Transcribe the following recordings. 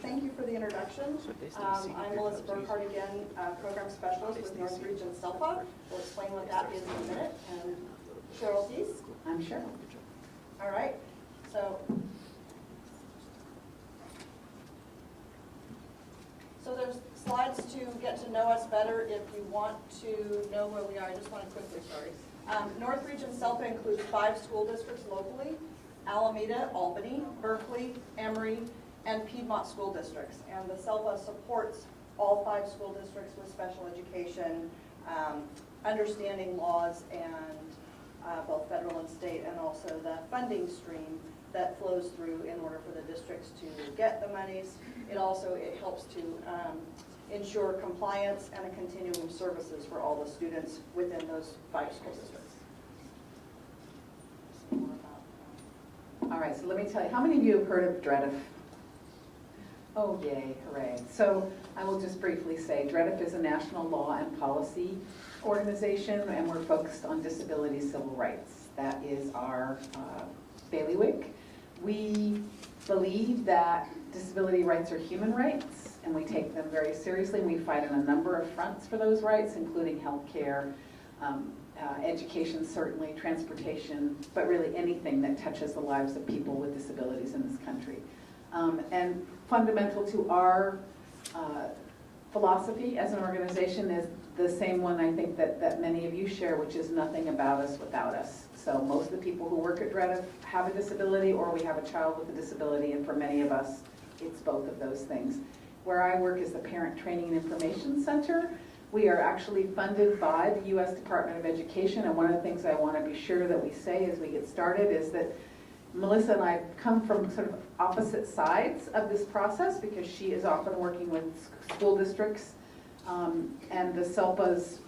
Thank you for the introduction. I'm Melissa Burkhardt again, Program Specialist with North Region SELPA. We'll explain what that is in a minute. And Cheryl, please. I'm Cheryl. All right. So there's slides to get to know us better if you want to know where we are. I just want to quickly, North Region SELPA includes 5 school districts locally: Alameda, Albany, Berkeley, Emory, and Piedmont school districts. And the SELPA supports all 5 school districts with special education, understanding laws and both federal and state, and also the funding stream that flows through in order for the districts to get the monies. It helps to ensure compliance and a continuum of services for all the students within those 5 school districts. All right, so let me tell you, how many of you have heard of DREDF? Oh, yay, hooray. So I will just briefly say DREDF is a national law and policy organization, and we're focused on disability civil rights. That is our bailiwick. We believe that disability rights are human rights, and we take them very seriously. We fight on a number of fronts for those rights, including healthcare, education, certainly, transportation, but really anything that touches the lives of people with disabilities in this country. And fundamental to our philosophy as an organization is the same one I think that many of you share, which is nothing about us without us. So most of the people who work at DREDF have a disability, or we have a child with a disability, and for many of us, it's both of those things. Where I work is the Parent Training and Information Center. We are actually funded by the U.S. Department of Education, and one of the things I want to be sure that we say as we get started is that Melissa and I come from sort of opposite sides of this process, because she is often working with school districts, and the SELPA's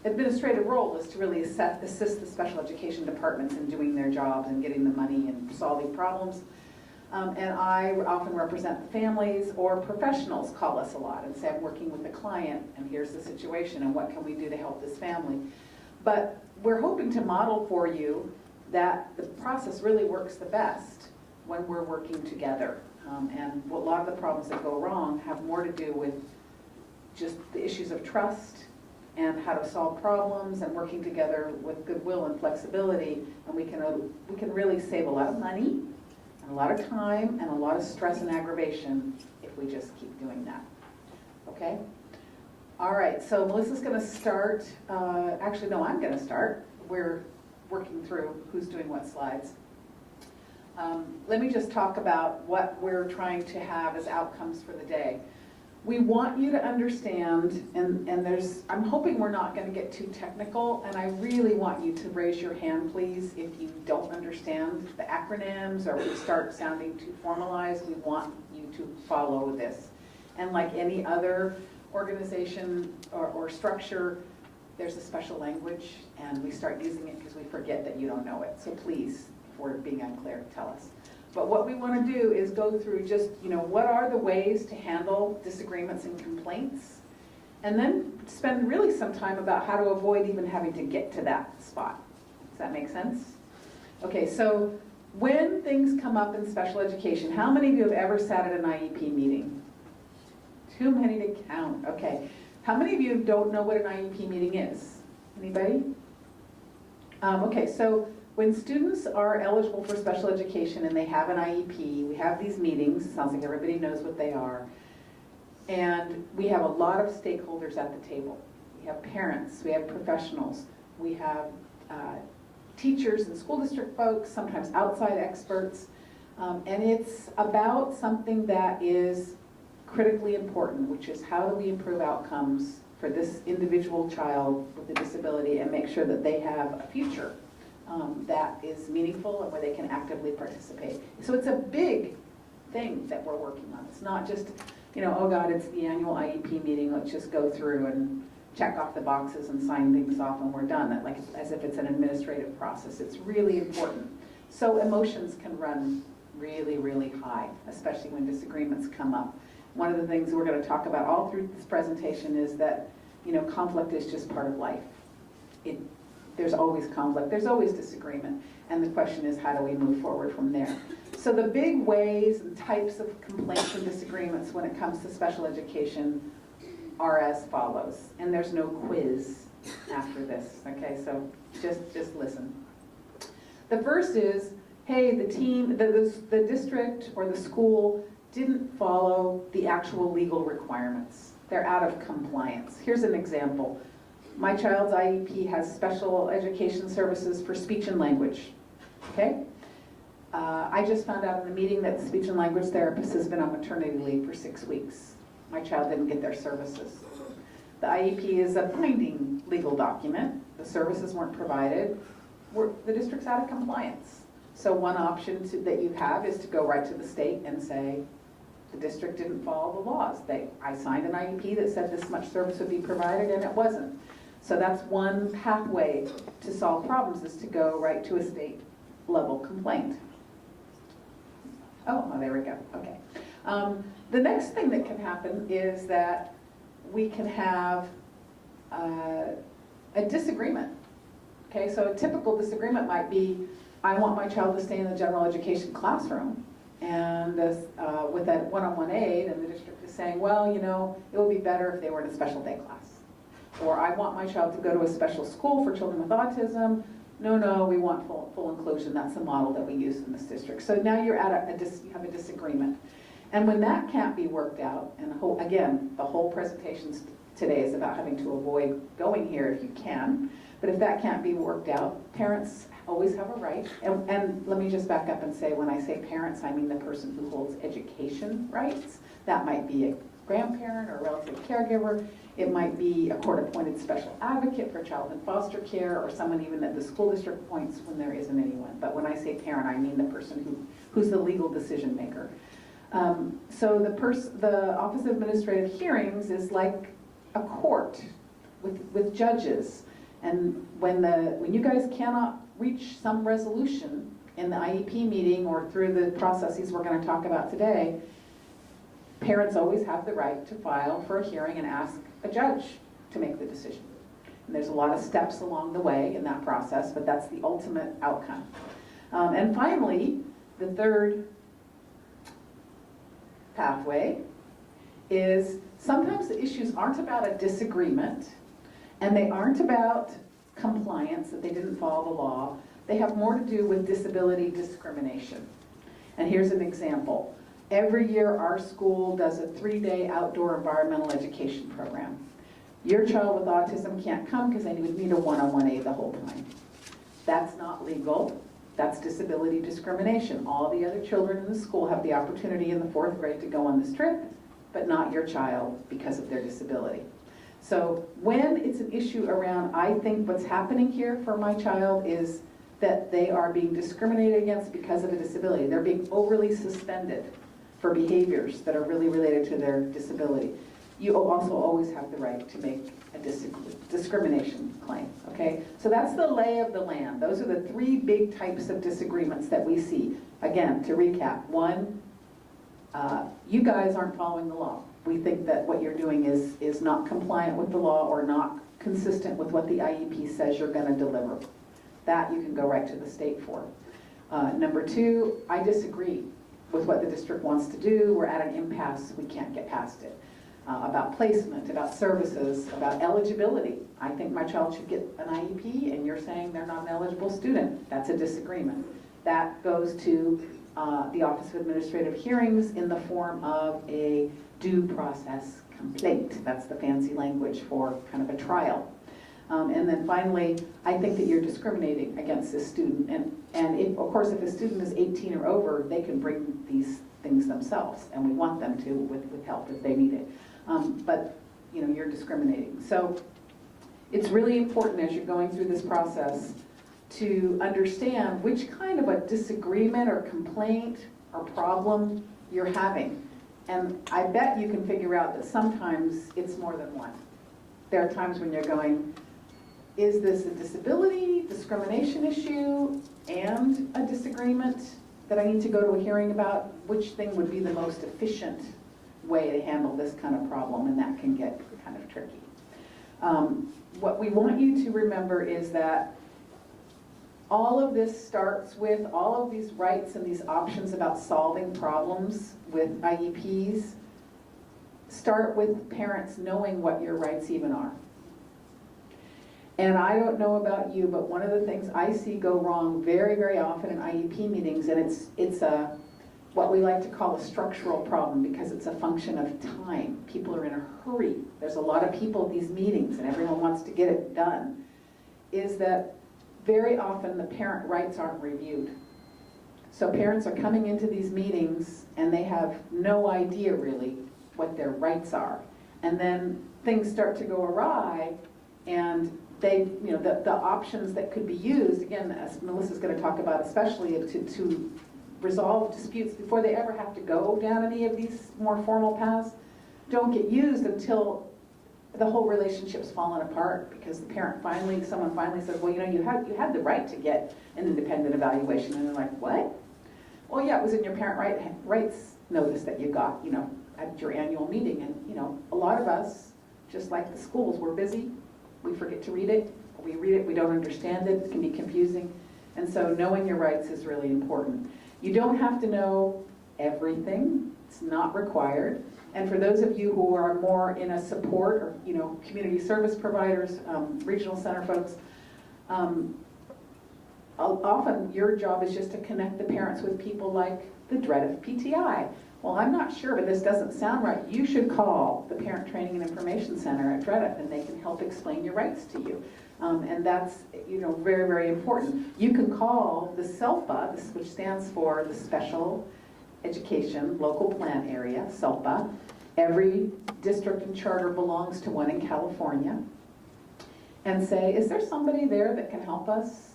administrative role is to really assist the special education departments in doing their jobs and getting the money and solving problems. And I often represent the families, or professionals call us a lot and say, I'm working with a client and here's the situation and what can we do to help this family. But we're hoping to model for you that the process really works the best when we're working together. And a lot of the problems that go wrong have more to do with just the issues of trust and how to solve problems, and working together with goodwill and flexibility. And we can really save a lot of money and a lot of time and a lot of stress and aggravation if we just keep doing that. Okay? All right, so Melissa's going to start. Actually, no, I'm going to start. We're working through who's doing what slides. Let me just talk about what we're trying to have as outcomes for the day. We want you to understand, and I'm hoping we're not going to get too technical, and I really want you to raise your hand, please, if you don't understand the acronyms or we start sounding too formalized. We want you to follow this. And like any other organization or structure, there's a special language, and we start using it because we forget that you don't know it. So please, if we're being unclear, tell us. But what we want to do is go through just, what are the ways to handle disagreements and complaints, and then spend really some time about how to avoid even having to get to that spot. Does that make sense? Okay, so when things come up in special education, how many of you have ever sat at an IEP meeting? Too many to count. Okay. How many of you don't know what an IEP meeting is? Anybody? Okay, so when students are eligible for special education and they have an IEP, we have these meetings. Sounds like everybody knows what they are. And we have a lot of stakeholders at the table. We have parents, we have professionals, we have teachers and school district folks, sometimes outside experts. And it's about something that is critically important, which is how do we improve outcomes for this individual child with a disability and make sure that they have a future that is meaningful and where they can actively participate. So it's a big thing that we're working on. It's not just, oh God, it's the annual IEP meeting, let's just go through and check off the boxes and sign things off and we're done, like as if it's an administrative process. It's really important. So emotions can run really, really high, especially when disagreements come up. One of the things we're going to talk about all through this presentation is that, conflict is just part of life. there's always conflict, there's always disagreement. And the question is, how do we move forward from there? So the big ways and types of complaints and disagreements when it comes to special education are as follows. And there's no quiz after this, okay? So just listen. The first is, hey, the district or the school didn't follow the actual legal requirements. They're out of compliance. Here's an example. My child's IEP has special education services for speech and language, okay? I just found out in the meeting that the speech and language therapist has been on maternity leave for 6 weeks. My child didn't get their services. The IEP is a binding legal document. The services weren't provided. The district's out of compliance. So one option that you have is to go right to the state and say, the district didn't follow the laws. I signed an IEP that said this much service would be provided and it wasn't. So that's one pathway to solve problems, is to go right to a state level complaint. Oh, there we go, okay. The next thing that can happen is that we can have a disagreement. Okay, so a typical disagreement might be, I want my child to stay in the general education classroom, and with that one-on-one aid, and the district is saying, well, you know, it would be better if they were in a special day class. Or I want my child to go to a special school for children with autism. No, we want full inclusion. That's the model that we use in this district. So now you're at you have a disagreement. And when that can't be worked out, and again, the whole presentation today is about having to avoid going here if you can, but if that can't be worked out, parents always have a right. And let me just back up and say, when I say parents, I mean the person who holds education rights. That might be a grandparent or a relative caregiver. It might be a court-appointed special advocate for child in foster care, or someone even that the school district appoints when there isn't anyone. But when I say parent, I mean the person who's the legal decision maker. So the Office of Administrative Hearings is like a court with judges. And when you guys cannot reach some resolution in the IEP meeting or through the processes we're going to talk about today, parents always have the right to file for a hearing and ask a judge to make the decision. And there's a lot of steps along the way in that process, but that's the ultimate outcome. And finally, the third pathway is sometimes the issues aren't about a disagreement, and they aren't about compliance, that they didn't follow the law. They have more to do with disability discrimination. And here's an example. Every year our school does a 3-day outdoor environmental education program. Your child with autism can't come because they would need a one-on-one aid the whole time. That's not legal. That's disability discrimination. All the other children in the school have the opportunity in the 4th grade to go on this trip, but not your child because of their disability. So when it's an issue around, I think what's happening here for my child is that they are being discriminated against because of a disability. They're being overly suspended for behaviors that are really related to their disability. You also always have the right to make a discrimination claim, okay? So that's the lay of the land. Those are the 3 big types of disagreements that we see. Again, to recap, 1, you guys aren't following the law. We think that what you're doing is not compliant with the law or not consistent with what the IEP says you're going to deliver. That you can go right to the state for. Number 2, I disagree with what the district wants to do. We're at an impasse. We can't get past it. About placement, about services, about eligibility. I think my child should get an IEP, and you're saying they're not an eligible student. That's a disagreement. That goes to the Office of Administrative Hearings in the form of a due process complaint. That's the fancy language for kind of a trial. And then finally, I think that you're discriminating against this student. And if, of course, if a student is 18 or over, they can bring these things themselves, and we want them to with help if they need it. But you know, you're discriminating. So it's really important as you're going through this process to understand which kind of a disagreement or complaint or problem you're having. And I bet you can figure out that sometimes it's more than one. There are times when you're going, is this a disability, discrimination issue, and a disagreement that I need to go to a hearing about? Which thing would be the most efficient way to handle this kind of problem? And that can get kind of tricky. What we want you to remember is that all of this starts with all of these rights and these options about solving problems with IEPs start with parents knowing what your rights even are. And I don't know about you, but one of the things I see go wrong very, very often in IEP meetings, and it's a what we like to call a structural problem because it's a function of time. People are in a hurry. There's a lot of people at these meetings and everyone wants to get it done, is that very often the parent rights aren't reviewed. So parents are coming into these meetings and they have no idea really what their rights are. And then things start to go awry and they, the options that could be used, again, as Melissa's going to talk about, especially to resolve disputes before they ever have to go down any of these more formal paths, don't get used until the whole relationship's fallen apart because the parent someone finally says, well, you had the right to get an independent evaluation. And they're like, what? Well, yeah, it was in your parent rights notice that you got, at your annual meeting. And, a lot of us, just like the schools, we're busy. We forget to read it. We read it, we don't understand it. It can be confusing. And so knowing your rights is really important. You don't have to know everything. It's not required. And for those of you who are more in a support or, community service providers, regional center folks, often your job is just to connect the parents with people like the Dredif PTI. Well, I'm not sure, but this doesn't sound right. You should call the Parent Training and Information Center at Dredif, and they can help explain your rights to you. And that's, very, very important. You can call the SELPA, which stands for the Special Education Local Plan Area, SELPA. Every district and charter belongs to one in California. And say, is there somebody there that can help us,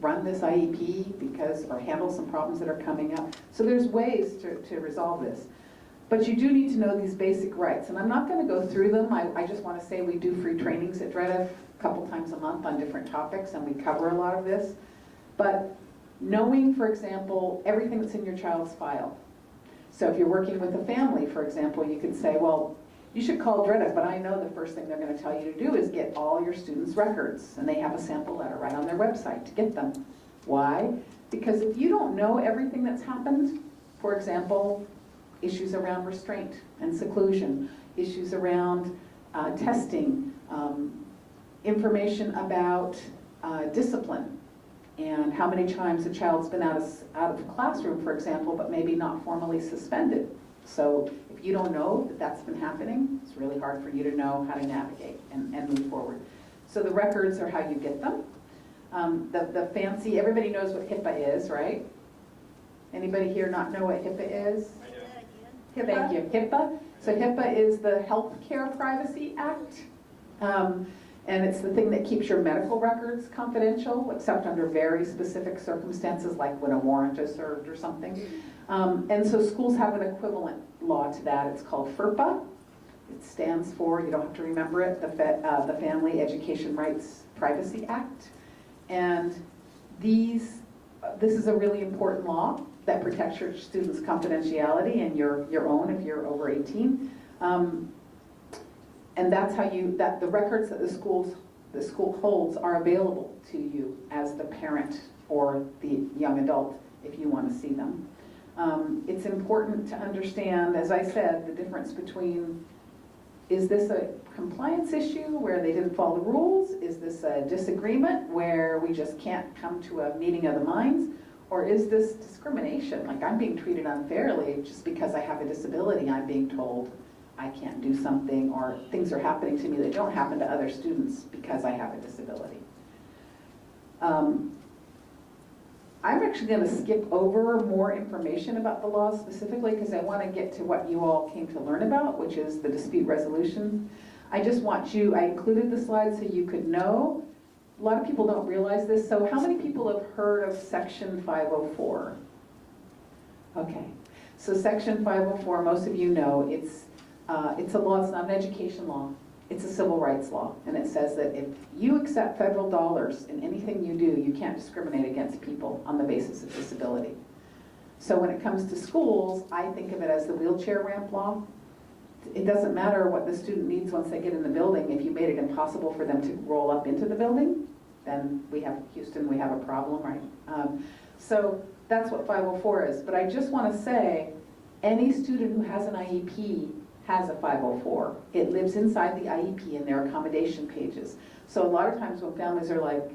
run this IEP or handle some problems that are coming up? So there's ways to resolve this. But you do need to know these basic rights. And I'm not going to go through them. I just want to say we do free trainings at Dredif a couple times a month on different topics, and we cover a lot of this. But knowing, for example, everything that's in your child's file. So if you're working with a family, for example, you could say, well, you should call Dredif, but I know the first thing they're going to tell you to do is get all your students' records. And they have a sample letter right on their website to get them. Why? Because if you don't know everything that's happened, for example, issues around restraint and seclusion, issues around testing, information about discipline, and how many times a child's been out of the classroom, for example, but maybe not formally suspended. So if you don't know that that's been happening, it's really hard for you to know how to navigate and move forward. So the records are how you get them. The fancy, everybody knows what HIPAA is, right? Anybody here not know what HIPAA is? I do. Thank you. HIPAA. So HIPAA is the Healthcare Privacy Act. And it's the thing that keeps your medical records confidential, except under very specific circumstances, like when a warrant is served or something. And so schools have an equivalent law to that. It's called FERPA. It stands for, you don't have to remember it, the Family Education Rights Privacy Act. And this is a really important law that protects your students' confidentiality and your own if you're over 18. And that's how the records that the school holds are available to you as the parent or the young adult if you want to see them. It's important to understand, as I said, the difference between, is this a compliance issue where they didn't follow the rules? Is this a disagreement where we just can't come to a meeting of the minds? Or is this discrimination? Like I'm being treated unfairly just because I have a disability. I'm being told I can't do something, or things are happening to me that don't happen to other students because I have a disability. I'm actually going to skip over more information about the laws specifically because I want to get to what you all came to learn about, which is the dispute resolution. I included the slides so you could know. A lot of people don't realize this. So how many people have heard of Section 504? Okay. So Section 504, most of you know, it's a law, it's not an education law. It's a civil rights law, and it says that if you accept federal dollars in anything you do, you can't discriminate against people on the basis of disability. So when it comes to schools, I think of it as the wheelchair ramp law. It doesn't matter what the student needs once they get in the building. If you made it impossible for them to roll up into the building, then we have Houston, we have a problem, right? So that's what 504 is. But I just want to say, any student who has an IEP has a 504. It lives inside the IEP in their accommodation pages. So a lot of times when families are like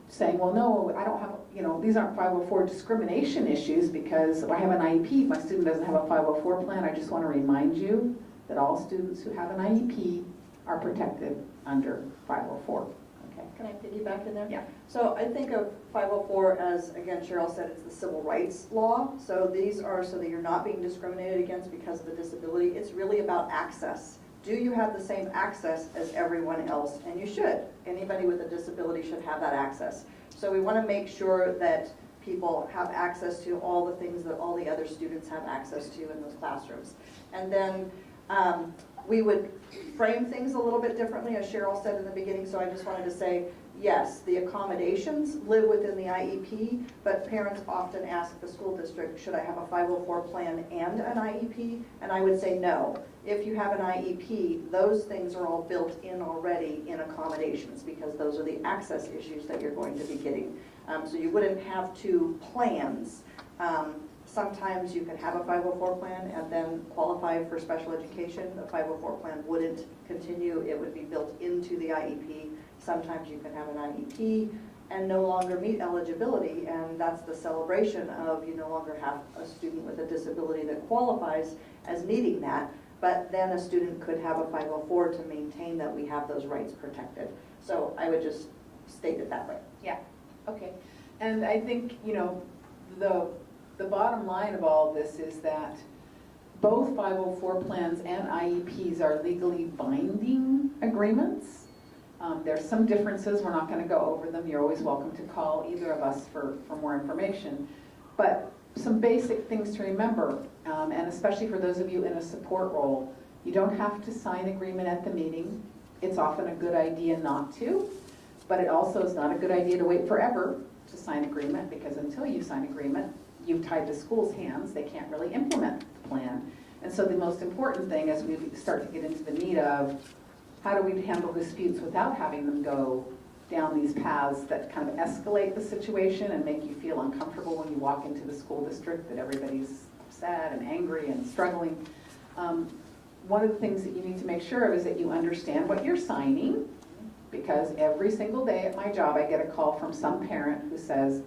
saying, well, no, I don't have, these aren't 504 discrimination issues because I have an IEP. My student doesn't have a 504 plan. I just want to remind you that all students who have an IEP are protected under 504. Okay. Can I piggyback in there? Yeah. So I think of 504 as, again, Cheryl said, it's the civil rights law. So these are so that you're not being discriminated against because of a disability. It's really about access. Do you have the same access as everyone else? And you should. Anybody with a disability should have that access. So we want to make sure that people have access to all the things that all the other students have access to in those classrooms. And then we would frame things a little bit differently, as Cheryl said in the beginning, so I just wanted to say, yes, the accommodations live within the IEP, but parents often ask the school district, should I have a 504 plan and an IEP? And I would say no. If you have an IEP, those things are all built in already in accommodations because those are the access issues that you're going to be getting. So you wouldn't have two plans. Sometimes you can have a 504 plan and then qualify for special education. The 504 plan wouldn't continue. It would be built into the IEP. Sometimes you can have an IEP and no longer meet eligibility, and that's the celebration of you no longer have a student with a disability that qualifies as needing that, but then a student could have a 504 to maintain that we have those rights protected. So I would just state it that way. Yeah, okay. And I think, the bottom line of all of this is that both 504 plans and IEPs are legally binding agreements. There's some differences. We're not going to go over them. You're always welcome to call either of us for more information. But some basic things to remember, and especially for those of you in a support role, you don't have to sign agreement at the meeting. It's often a good idea not to, but it also is not a good idea to wait forever to sign agreement, because until you sign agreement, you've tied the school's hands. They can't really implement the plan. And so the most important thing as we start to get into the meat of how do we handle disputes without having them go down these paths that kind of escalate the situation and make you feel uncomfortable when you walk into the school district, that everybody's sad and angry and struggling. One of the things that you need to make sure of is that you understand what you're signing, because every single day at my job I get a call from some parent who says,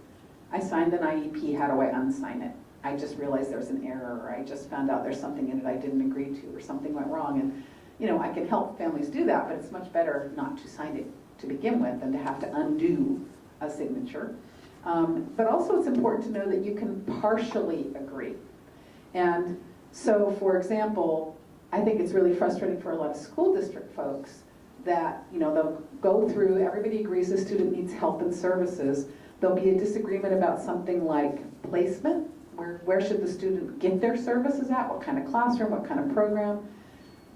I signed an IEP, how do I unsign it? I just realized there's an error, or I just found out there's something in it I didn't agree to, or something went wrong. And I can help families do that, but it's much better not to sign it to begin with than to have to undo a signature. But also it's important to know that you can partially agree. And so, for example, I think it's really frustrating for a lot of school district folks that, they'll go through, everybody agrees the student needs help and services. There'll be a disagreement about something like placement. Where should the student get their services at? What kind of classroom? What kind of program?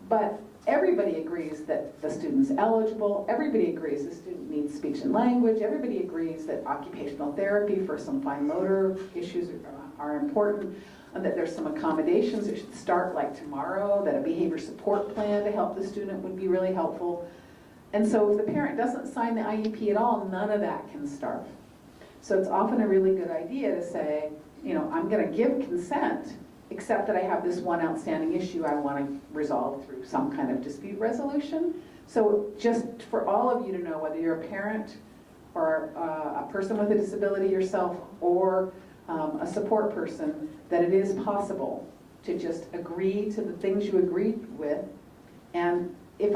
But everybody agrees that the student's eligible. Everybody agrees the student needs speech and language. Everybody agrees that occupational therapy for some fine motor issues are important, and that there's some accommodations that should start like tomorrow, that a behavior support plan to help the student would be really helpful. And so if the parent doesn't sign the IEP at all, none of that can start. So it's often a really good idea to say, I'm going to give consent, except that I have this one outstanding issue I want to resolve through some kind of dispute resolution. So just for all of you to know, whether you're a parent or a person with a disability yourself, or a support person, that it is possible to just agree to the things you agreed with. And if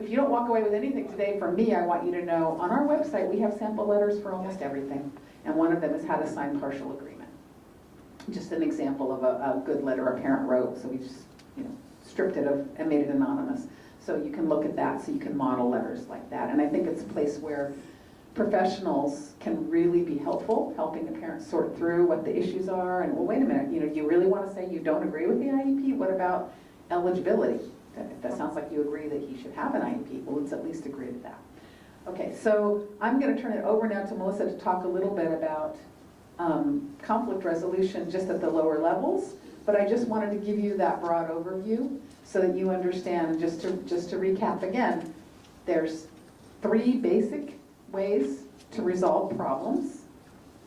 you don't walk away with anything today from me, I want you to know on our website we have sample letters for almost everything. And one of them is how to sign partial agreement. Just an example of a good letter a parent wrote, so we just stripped it and made it anonymous. So you can look at that, so you can model letters like that. And I think it's a place where professionals can really be helpful, helping the parents sort through what the issues are. And well, wait a minute, do you really want to say you don't agree with the IEP? What about eligibility? If that sounds like you agree that he should have an IEP, well, let's at least agree to that. Okay, so I'm going to turn it over now to Melissa to talk a little bit about conflict resolution just at the lower levels, but I just wanted to give you that broad overview so that you understand. Just to recap again, there's 3 basic ways to resolve problems.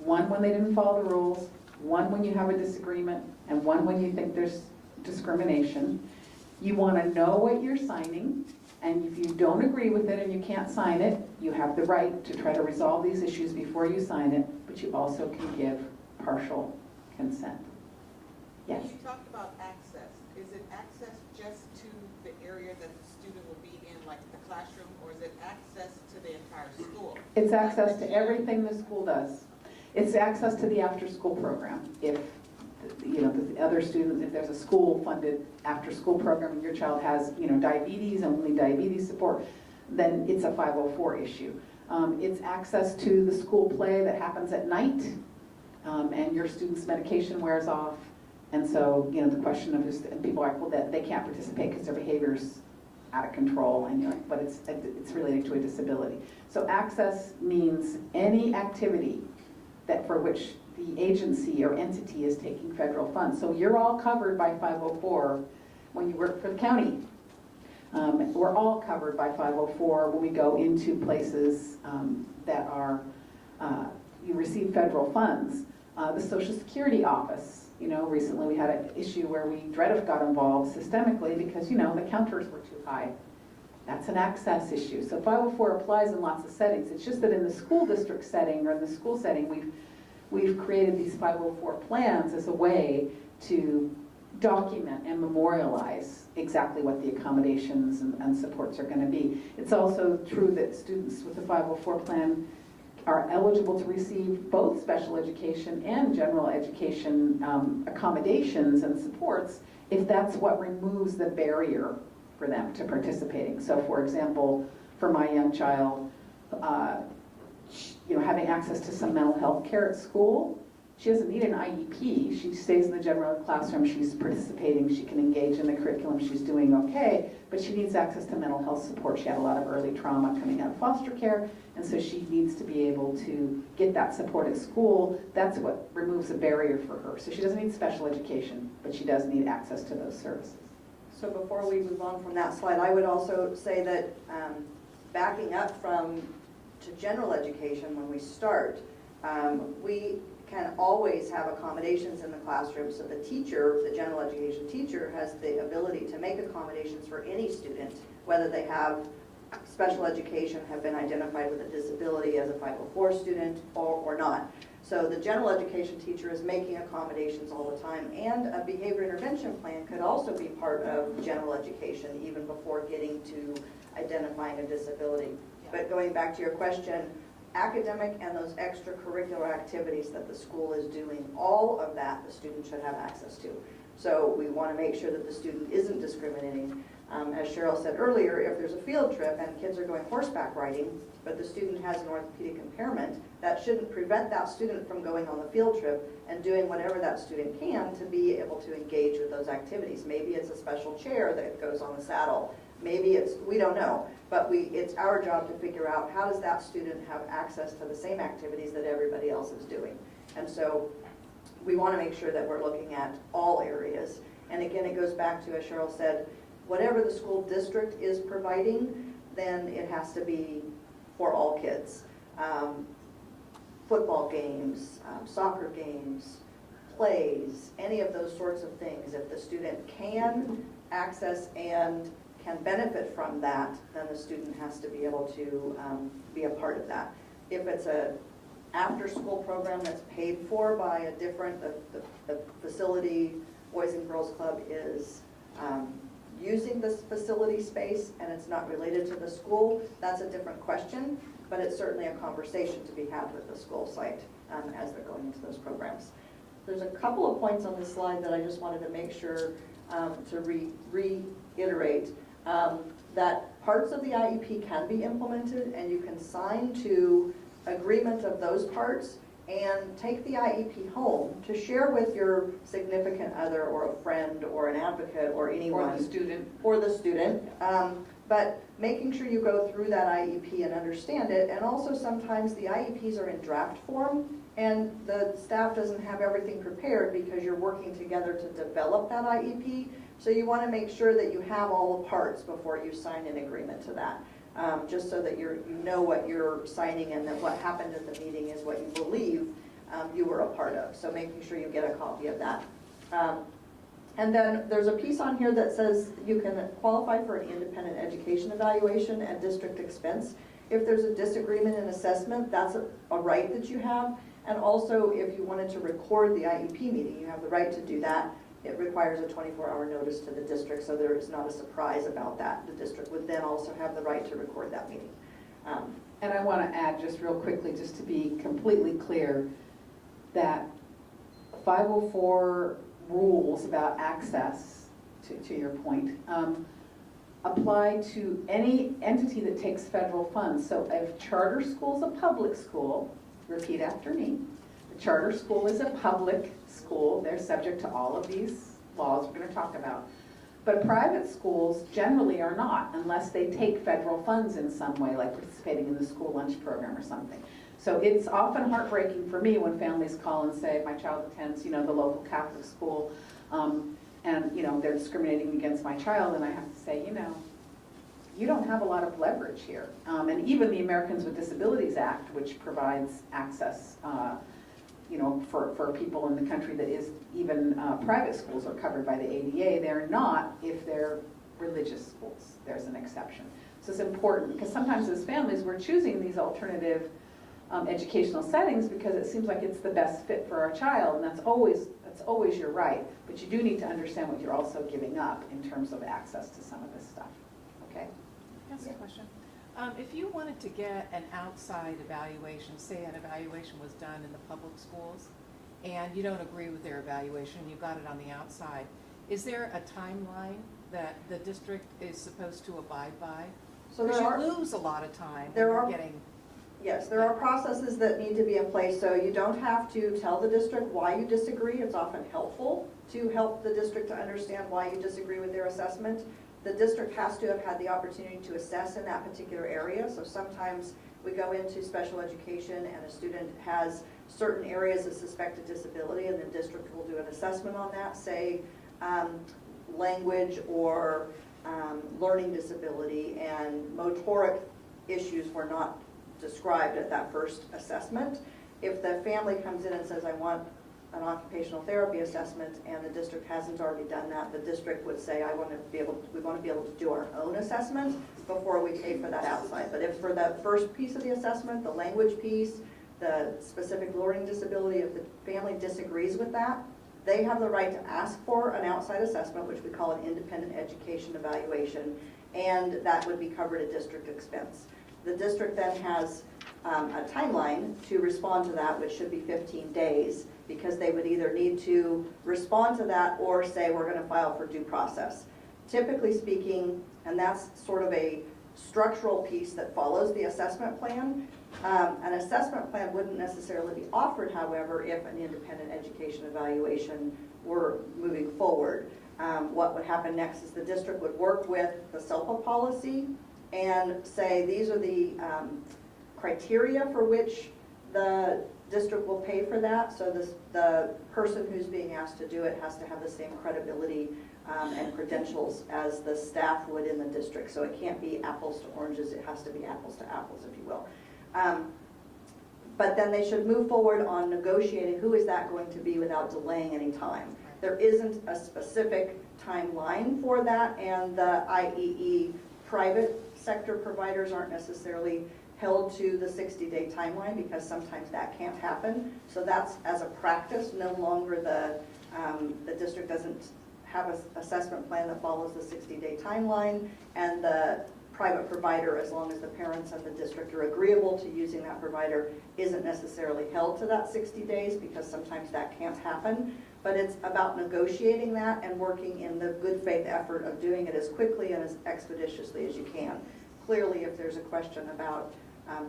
One when they didn't follow the rules, one when you have a disagreement, and one when you think there's discrimination. You want to know what you're signing, and if you don't agree with it and you can't sign it, you have the right to try to resolve these issues before you sign it, but you also can give partial consent. Yes? You talked about access. Is it access just to the area that the student will be in, like the classroom, or is it access to the entire school? It's access to everything the school does. It's access to the after-school program. If, you know, the other students, if there's a school-funded after-school program and your child has, you know, diabetes and only diabetes support, then it's a 504 issue. It's access to the school play that happens at night, and your student's medication wears off. And so, you know, the question of just, and people are like, well, that they can't participate because their behavior's out of control, and you're like, but it's related to a disability. So access means any activity that for which the agency or entity is taking federal funds. So you're all covered by 504 when you work for the county. We're all covered by 504 when we go into places that are, you receive federal funds. The Social Security office, you know, recently we had an issue where DREDF got involved systemically because, you know, the counters were too high. That's an access issue. So 504 applies in lots of settings. It's just that in the school district setting or in the school setting, we've created these 504 plans as a way to document and memorialize exactly what the accommodations and supports are going to be. It's also true that students with the 504 plan are eligible to receive both special education and general education accommodations and supports if that's what removes the barrier for them to participating. So for example, for my young child, you know, having access to some mental health care at school, she doesn't need an IEP. She stays in the general classroom, she's participating, she can engage in the curriculum, she's doing okay, but she needs access to mental health support. She had a lot of early trauma coming out of foster care, and so she needs to be able to get that support at school. That's what removes a barrier for her. So she doesn't need special education, but she does need access to those services. So before we move on from that slide, I would also say that backing up to general education when we start, we can always have accommodations in the classroom, so the teacher, the general education teacher, has the ability to make accommodations for any student, whether they have special education, have been identified with a disability as a 504 student or not. So the general education teacher is making accommodations all the time, and a behavior intervention plan could also be part of general education even before getting to identifying a disability. But going back to your question, academic and those extracurricular activities that the school is doing, all of that the student should have access to. So we want to make sure that the student isn't discriminating. As Cheryl said earlier, if there's a field trip and kids are going horseback riding, but the student has an orthopedic impairment, that shouldn't prevent that student from going on the field trip and doing whatever that student can to be able to engage with those activities. Maybe it's a special chair that goes on the saddle. Maybe it's, we don't know, but it's our job to figure out how does that student have access to the same activities that everybody else is doing. And so we want to make sure that we're looking at all areas. And again, it goes back to, as Cheryl said, whatever the school district is providing, then it has to be for all kids. Football games, soccer games, plays, any of those sorts of things. If the student can access and can benefit from that, then the student has to be able to be a part of that. If it's a after-school program that's paid for by a different, the facility, Boys and Girls Club is using this facility space and it's not related to the school, that's a different question, but it's certainly a conversation to be had with the school site as they're going into those programs. There's a couple of points on this slide that I just wanted to make sure to reiterate. That parts of the IEP can be implemented and you can sign to agreement of those parts and take the IEP home to share with your significant other or a friend or an advocate or anyone. Or the student. Or the student. But making sure you go through that IEP and understand it, and also sometimes the IEPs are in draft form and the staff doesn't have everything prepared because you're working together to develop that IEP. So you want to make sure that you have all the parts before you sign an agreement to that. just so that you know what you're signing and that what happened at the meeting is what you believe you were a part of. So making sure you get a copy of that. And then there's a piece on here that says you can qualify for an independent education evaluation at district expense. If there's a disagreement in assessment, that's a right that you have. And also, if you wanted to record the IEP meeting, you have the right to do that. It requires a 24-hour notice to the district, so there is not a surprise about that. The district would then also have the right to record that meeting. And I want to add just real quickly, just to be completely clear, that 504 rules about access, to your point, apply to any entity that takes federal funds. So if charter school is a public school, repeat after me, the charter school is a public school. They're subject to all of these laws we're going to talk about. But private schools generally are not, unless they take federal funds in some way, like participating in the school lunch program or something. So it's often heartbreaking for me when families call and say, my child attends, the local Catholic school, and, they're discriminating against my child, and I have to say, you don't have a lot of leverage here. And even the Americans with Disabilities Act, which provides access, for people in the country that is even private schools are covered by the ADA. They're not if they're religious schools. There's an exception. So it's important because sometimes as families we're choosing these alternative educational settings because it seems like it's the best fit for our child, and that's always your right. But you do need to understand what you're also giving up in terms of access to some of this stuff. Okay? That's a question. If you wanted to get an outside evaluation, say an evaluation was done in the public schools, and you don't agree with their evaluation, you got it on the outside, is there a timeline that the district is supposed to abide by? So Because there you are, lose a lot of time there when you're are- getting. yes, there are processes that need to be in place, so you don't have to tell the district why you disagree. It's often helpful to help the district to understand why you disagree with their assessment. The district has to have had the opportunity to assess in that particular area, so sometimes we go into special education and a student has certain areas of suspected disability, and the district will do an assessment on that, say language or learning disability, and motoric issues were not described at that first assessment. If the family comes in and says, I want an occupational therapy assessment, and the district hasn't already done that, the district would say, we want to be able to do our own assessment before we pay for that outside. But if for that first piece of the assessment, the language piece, the specific learning disability, if the family disagrees with that, they have the right to ask for an outside assessment, which we call an independent education evaluation, and that would be covered at district expense. The district then has a timeline to respond to that, which should be 15 days, because they would either need to respond to that or say we're going to file for due process. Typically speaking, and that's sort of a structural piece that follows the assessment plan. An assessment plan wouldn't necessarily be offered, however, if an independent education evaluation were moving forward. What would happen next is the district would work with the SELPA policy and say these are the criteria for which the district will pay for that. So the person who's being asked to do it has to have the same credibility and credentials as the staff would in the district. So it can't be apples to oranges, it has to be apples to apples, if you will. But then they should move forward on negotiating who is that going to be without delaying any time. There isn't a specific timeline for that, and the IEE private sector providers aren't necessarily held to the 60-day timeline because sometimes that can't happen. So that's, as a practice, no longer the district doesn't have an assessment plan that follows the 60-day timeline, and the private provider, as long as the parents and the district are agreeable to using that provider, isn't necessarily held to that 60 days because sometimes that can't happen. But it's about negotiating that and working in the good faith effort of doing it as quickly and as expeditiously as you can. Clearly, if there's a question about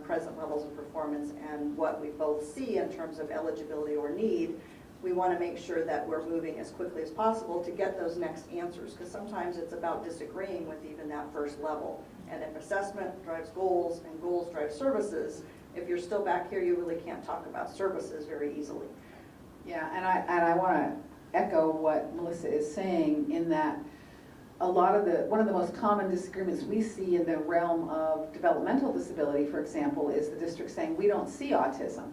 present levels of performance and what we both see in terms of eligibility or need, we want to make sure that we're moving as quickly as possible to get those next answers, because sometimes it's about disagreeing with even that first level. And if assessment drives goals and goals drive services, if you're still back here, you really can't talk about services very easily. Yeah, and I want to echo what Melissa is saying in that one of the most common disagreements we see in the realm of developmental disability, for example, is the district saying, we don't see autism.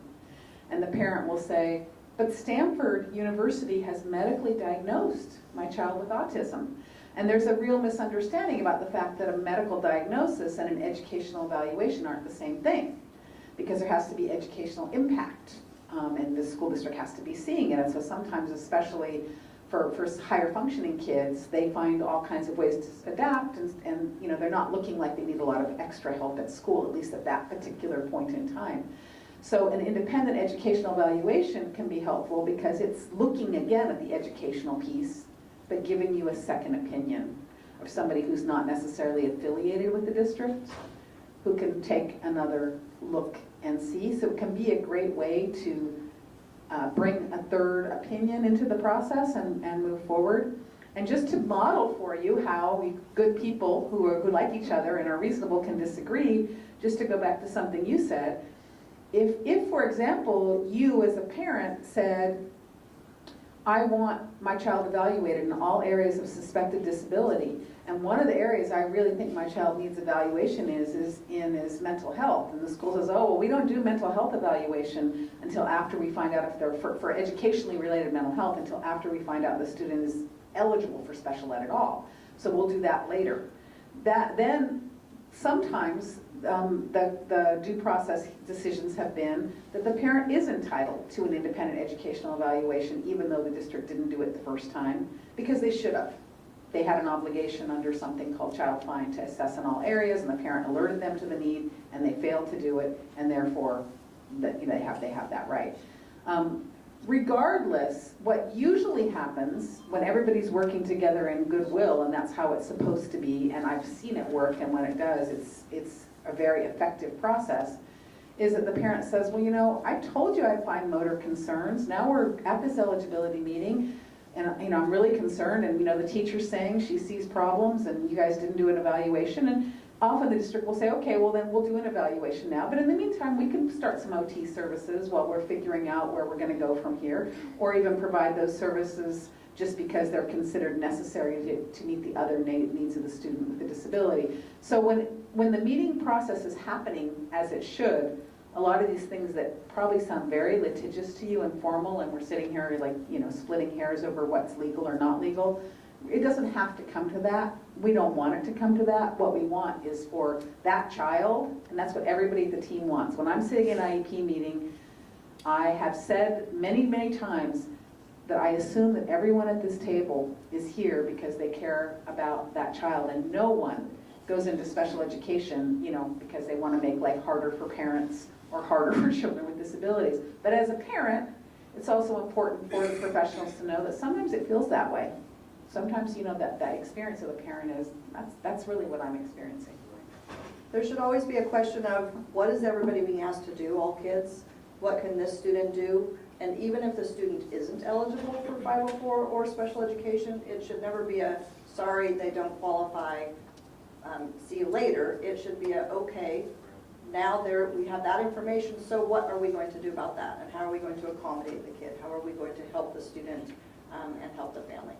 And the parent will say, but Stanford University has medically diagnosed my child with autism. And there's a real misunderstanding about the fact that a medical diagnosis and an educational evaluation aren't the same thing, because there has to be educational impact, and the school district has to be seeing it. And so sometimes, especially for higher functioning kids, they find all kinds of ways to adapt, and you know, they're not looking like they need a lot of extra help at school, at least at that particular point in time. So an independent educational evaluation can be helpful because it's looking again at the educational piece, but giving you a second opinion of somebody who's not necessarily affiliated with the district, who can take another look and see. So it can be a great way to bring a third opinion into the process and move forward. And just to model for you how good people who like each other and are reasonable can disagree, just to go back to something you said, if for example, you as a parent said, I want my child evaluated in all areas of suspected disability, and one of the areas I really think my child needs evaluation is mental health. And the school says, oh, well, we don't do mental health evaluation until after we find out if they're, for educationally related mental health, until after we find out the student is eligible for special ed at all. So we'll do that later. Then sometimes the due process decisions have been that the parent is entitled to an independent educational evaluation, even though the district didn't do it the first time, because they should have. They had an obligation under something called Child Find to assess in all areas, and the parent alerted them to the need, and they failed to do it, and therefore they have that right. Regardless, what usually happens when everybody's working together in goodwill, and that's how it's supposed to be, and I've seen it work, and when it does, it's a very effective process, is that the parent says, well, you know, I told you I'd find motor concerns. Now we're at this eligibility meeting, and you know, I'm really concerned, and you know, the teacher's saying she sees problems, and you guys didn't do an evaluation, and often the district will say, okay, well then we'll do an evaluation now, but in the meantime we can start some OT services while we're figuring out where we're going to go from here, or even provide those services just because they're considered necessary to meet the other needs of the student with a disability. So when the meeting process is happening as it should, a lot of these things that probably sound very litigious to you and formal, and we're sitting here like, you know, splitting hairs over what's legal or not legal, it doesn't have to come to that. We don't want it to come to that. What we want is for that child, and that's what everybody at the team wants. When I'm sitting in an IEP meeting, I have said many, many times that I assume that everyone at this table is here because they care about that child, and no one goes into special education, you know, because they want to make life harder for parents or harder for children with disabilities. But as a parent, it's also important for the professionals to know that sometimes it feels that way. Sometimes, you know, that experience of a parent is, that's really what I'm experiencing. There should always be a question of what is everybody being asked to do, all kids? What can this student do? And even if the student isn't eligible for 504 or special education, it should never be a, sorry, they don't qualify, see you later. It should be a, okay, now we have that information, so what are we going to do about that? And how are we going to accommodate the kid? How are we going to help the student and help the family?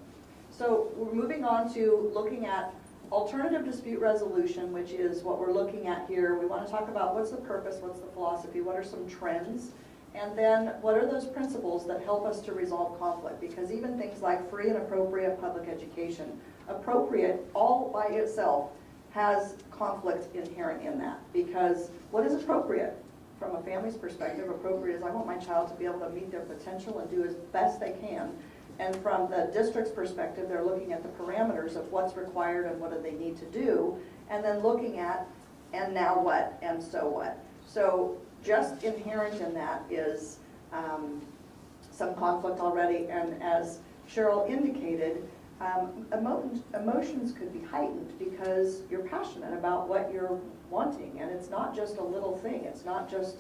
So we're moving on to looking at alternative dispute resolution, which is what we're looking at here. We want to talk about what's the purpose, what's the philosophy, what are some trends, and then what are those principles that help us to resolve conflict? Because even things like free and appropriate public education, appropriate all by itself has conflict inherent in that. Because what is appropriate? From a family's perspective, appropriate is I want my child to be able to meet their potential and do as best they can. And from the district's perspective, they're looking at the parameters of what's required and what do they need to do, and then looking at, and now what, and so what. So just inherent in that is some conflict already, and as Cheryl indicated, emotions could be heightened because you're passionate about what you're wanting, and it's not just a little thing. It's not just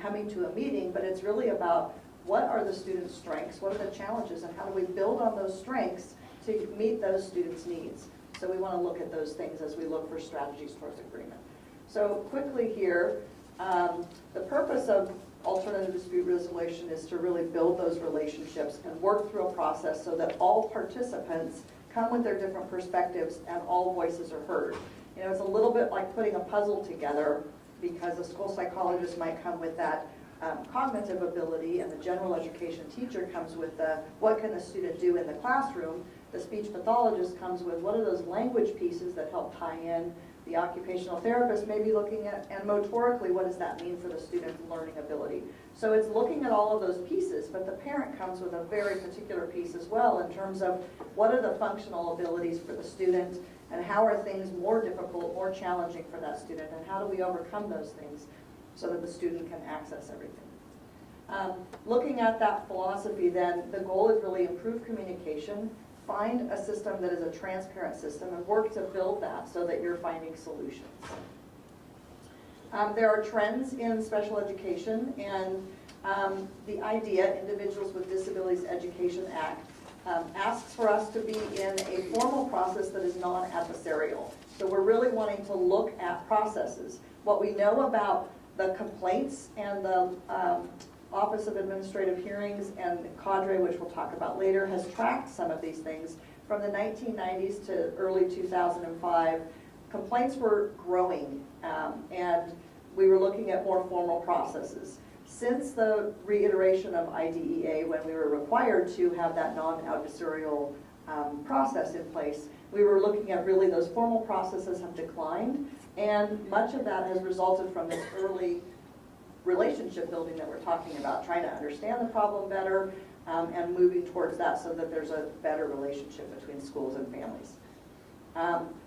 coming to a meeting, but it's really about what are the students' strengths, what are the challenges, and how do we build on those strengths to meet those students' needs. So we want to look at those things as we look for strategies towards agreement. So quickly here, the purpose of alternative dispute resolution is to really build those relationships and work through a process so that all participants come with their different perspectives, and all voices are heard. You know, it's a little bit like putting a puzzle together, because a school psychologist might come with that cognitive ability, and the general education teacher comes with the what can the student do in the classroom. The speech pathologist comes with what are those language pieces that help tie in. The occupational therapist may be looking at, and motorically, what does that mean for the student's learning ability? So it's looking at all of those pieces, but the parent comes with a very particular piece as well in terms of what are the functional abilities for the student, and how are things more difficult, more challenging for that student, and how do we overcome those things so that the student can access everything. Looking at that philosophy then, the goal is really improve communication, find a system that is a transparent system, and work to build that so that you're finding solutions. There are trends in special education, and the IDEA, Individuals with Disabilities Education Act, asks for us to be in a formal process that is non-adversarial. So we're really wanting to look at processes. What we know about the complaints and the Office of Administrative Hearings and cadre, which we'll talk about later, has tracked some of these things. From the 1990s to early 2005, complaints were growing, and we were looking at more formal processes. Since the reiteration of IDEA, when we were required to have that non-adversarial process in place, we were looking at really those formal processes have declined, and much of that has resulted from this early relationship building that we're talking about, trying to understand the problem better and moving towards that so that there's a better relationship between schools and families.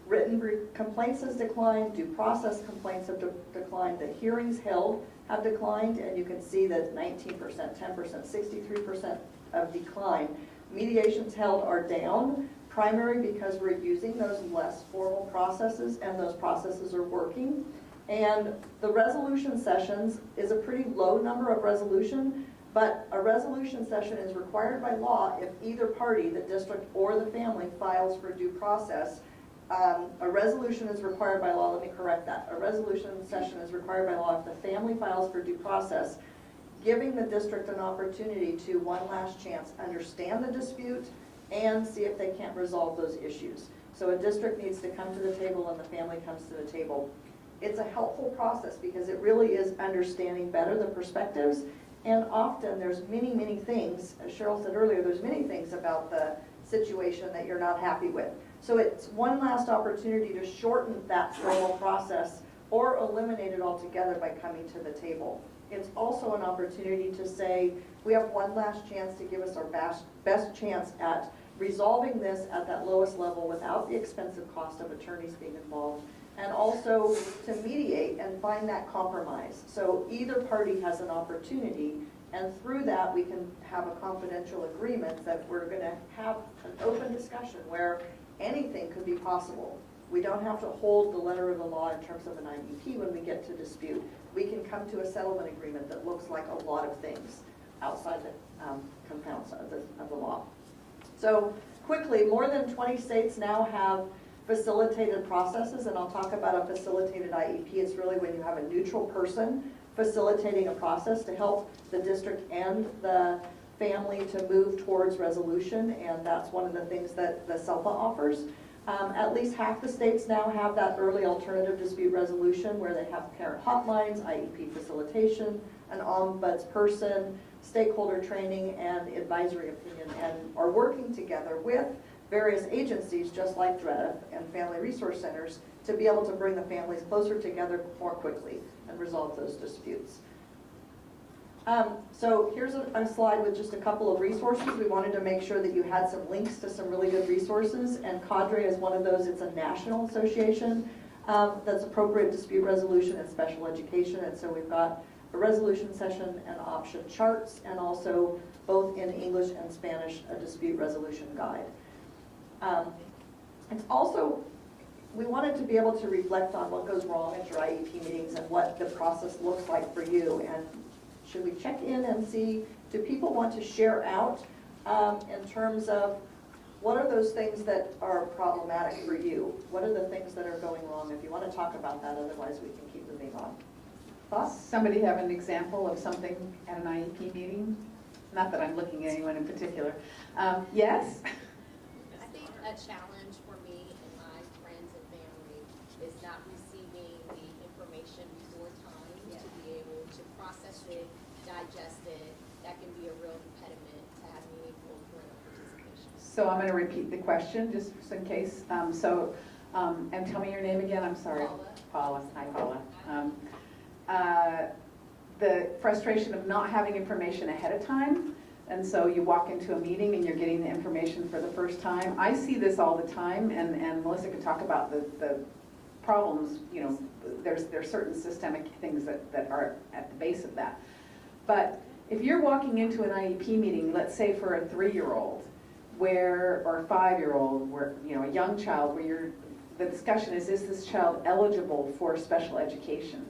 Written complaints has declined, due process complaints have declined, the hearings held have declined, and you can see that 19%, 10%, 63% of decline. Mediations held are down, primary because we're using those less formal processes, and those processes are working. And the resolution sessions is a pretty low number of resolution, but a resolution session is required by law if either party, the district or the family, files for due process. A resolution is required by law, let me correct that. A resolution session is required by law if the family files for due process, giving the district an opportunity to, one last chance, understand the dispute and see if they can't resolve those issues. So a district needs to come to the table and the family comes to the table. It's a helpful process because it really is understanding better the perspectives, and often there's many, many things, as Cheryl said earlier, there's many things about the situation that you're not happy with. So it's one last opportunity to shorten that formal process or eliminate it altogether by coming to the table. It's also an opportunity to say, we have one last chance to give us our best chance at resolving this at that lowest level without the expensive cost of attorneys being involved, and also to mediate and find that compromise. So either party has an opportunity, and through that we can have a confidential agreement that we're going to have an open discussion where anything could be possible. We don't have to hold the letter of the law in terms of an IEP when we get to dispute. We can come to a settlement agreement that looks like a lot of things outside the compounds of the law. So quickly, more than 20 states now have facilitated processes, and I'll talk about a facilitated IEP. It's really when you have a neutral person facilitating a process to help the district and the family to move towards resolution, and that's one of the things that the SELPA offers. At least half the states now have that early alternative dispute resolution where they have parent hotlines, IEP facilitation, an ombudsperson, stakeholder training, and advisory opinion, and are working together with various agencies just like DREDF and Family Resource Centers to be able to bring the families closer together more quickly and resolve those disputes. So here's a slide with just a couple of resources. We wanted to make sure that you had some links to some really good resources, and cadre is one of those. It's a national association that's appropriate dispute resolution and special education, and so we've got a resolution session and option charts, and also both in English and Spanish a dispute resolution guide. It's also, we wanted to be able to reflect on what goes wrong at your IEP meetings and what the process looks like for you, and should we check in and see, do people want to share out in terms of what are those things that are problematic for you? What are the things that are going wrong? If you want to talk about that, otherwise we can keep moving on. Thoughts? Somebody have an example of something at an IEP meeting? Not that I'm looking at anyone in particular. Yes? I think a challenge for me and my friends and family is not receiving the information before time to be able to process it, digest it. That can be a real impediment to have meaningful parental participation. So I'm going to repeat the question just in case. And tell me your name again, I'm sorry. Paula. Hi, Paula. The frustration of not having information ahead of time, and so you walk into a meeting and you're getting the information for the first time. I see this all the time, and Melissa could talk about the problems. You know, there's certain systemic things that are at the base of that. But if you're walking into an IEP meeting, let's say for a 3-year-old, or a 5-year-old, where, you know, a young child, where the discussion is this child eligible for special education?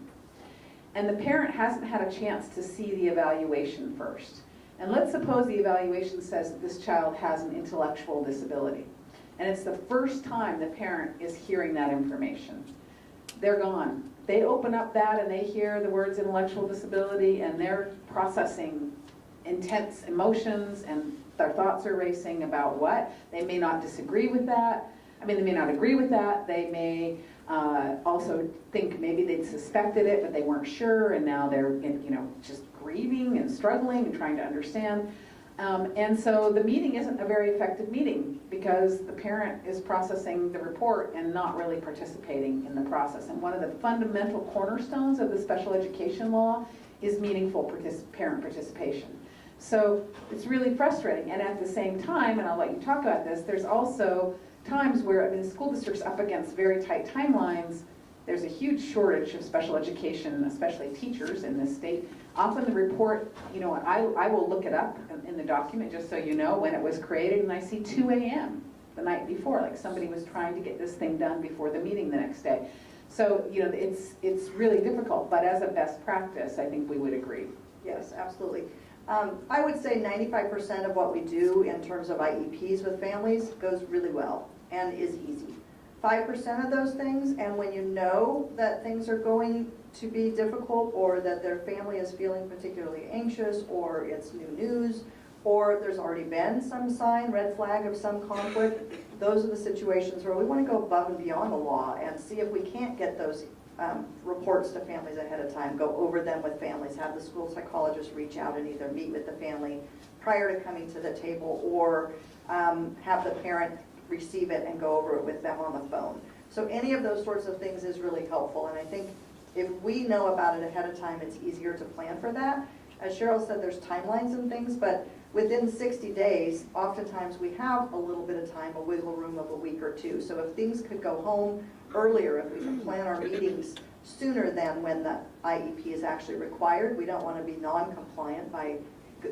And the parent hasn't had a chance to see the evaluation first. And let's suppose the evaluation says that this child has an intellectual disability. And it's the first time the parent is hearing that information. They're gone. They open up that and they hear the words intellectual disability, and they're processing intense emotions, and their thoughts are racing about what. They may not disagree with that. I mean, they may not agree with that. They may also think maybe they'd suspected it, but they weren't sure, and now they're, you know, just grieving and struggling and trying to understand. And so the meeting isn't a very effective meeting because the parent is processing the report and not really participating in the process. And one of the fundamental cornerstones of the special education law is meaningful parent participation. So it's really frustrating. And at the same time, and I'll let you talk about this, there's also times where, I mean, the school district's up against very tight timelines. There's a huge shortage of special education, especially teachers in this state. Often the report, you know, I will look it up in the document just so you know when it was created, and I see 2 a.m. the night before, like somebody was trying to get this thing done before the meeting the next day. So, you know, it's really difficult, but as a best practice, I think we would agree. Yes, absolutely. I would say 95% of what we do in terms of IEPs with families goes really well and is easy. 5% of those things, and when you know that things are going to be difficult, or that their family is feeling particularly anxious, or it's new news, or there's already been some sign, red flag of some conflict, those are the situations where we want to go above and beyond the law and see if we can't get those reports to families ahead of time, go over them with families, have the school psychologist reach out and either meet with the family prior to coming to the table, or have the parent receive it and go over it with them on the phone. So any of those sorts of things is really helpful, and I think if we know about it ahead of time, it's easier to plan for that. As Cheryl said, there's timelines and things, but within 60 days, oftentimes we have a little bit of time, a wiggle room of a week or two. So if things could go home earlier, if we can plan our meetings sooner than when the IEP is actually required, we don't want to be non-compliant by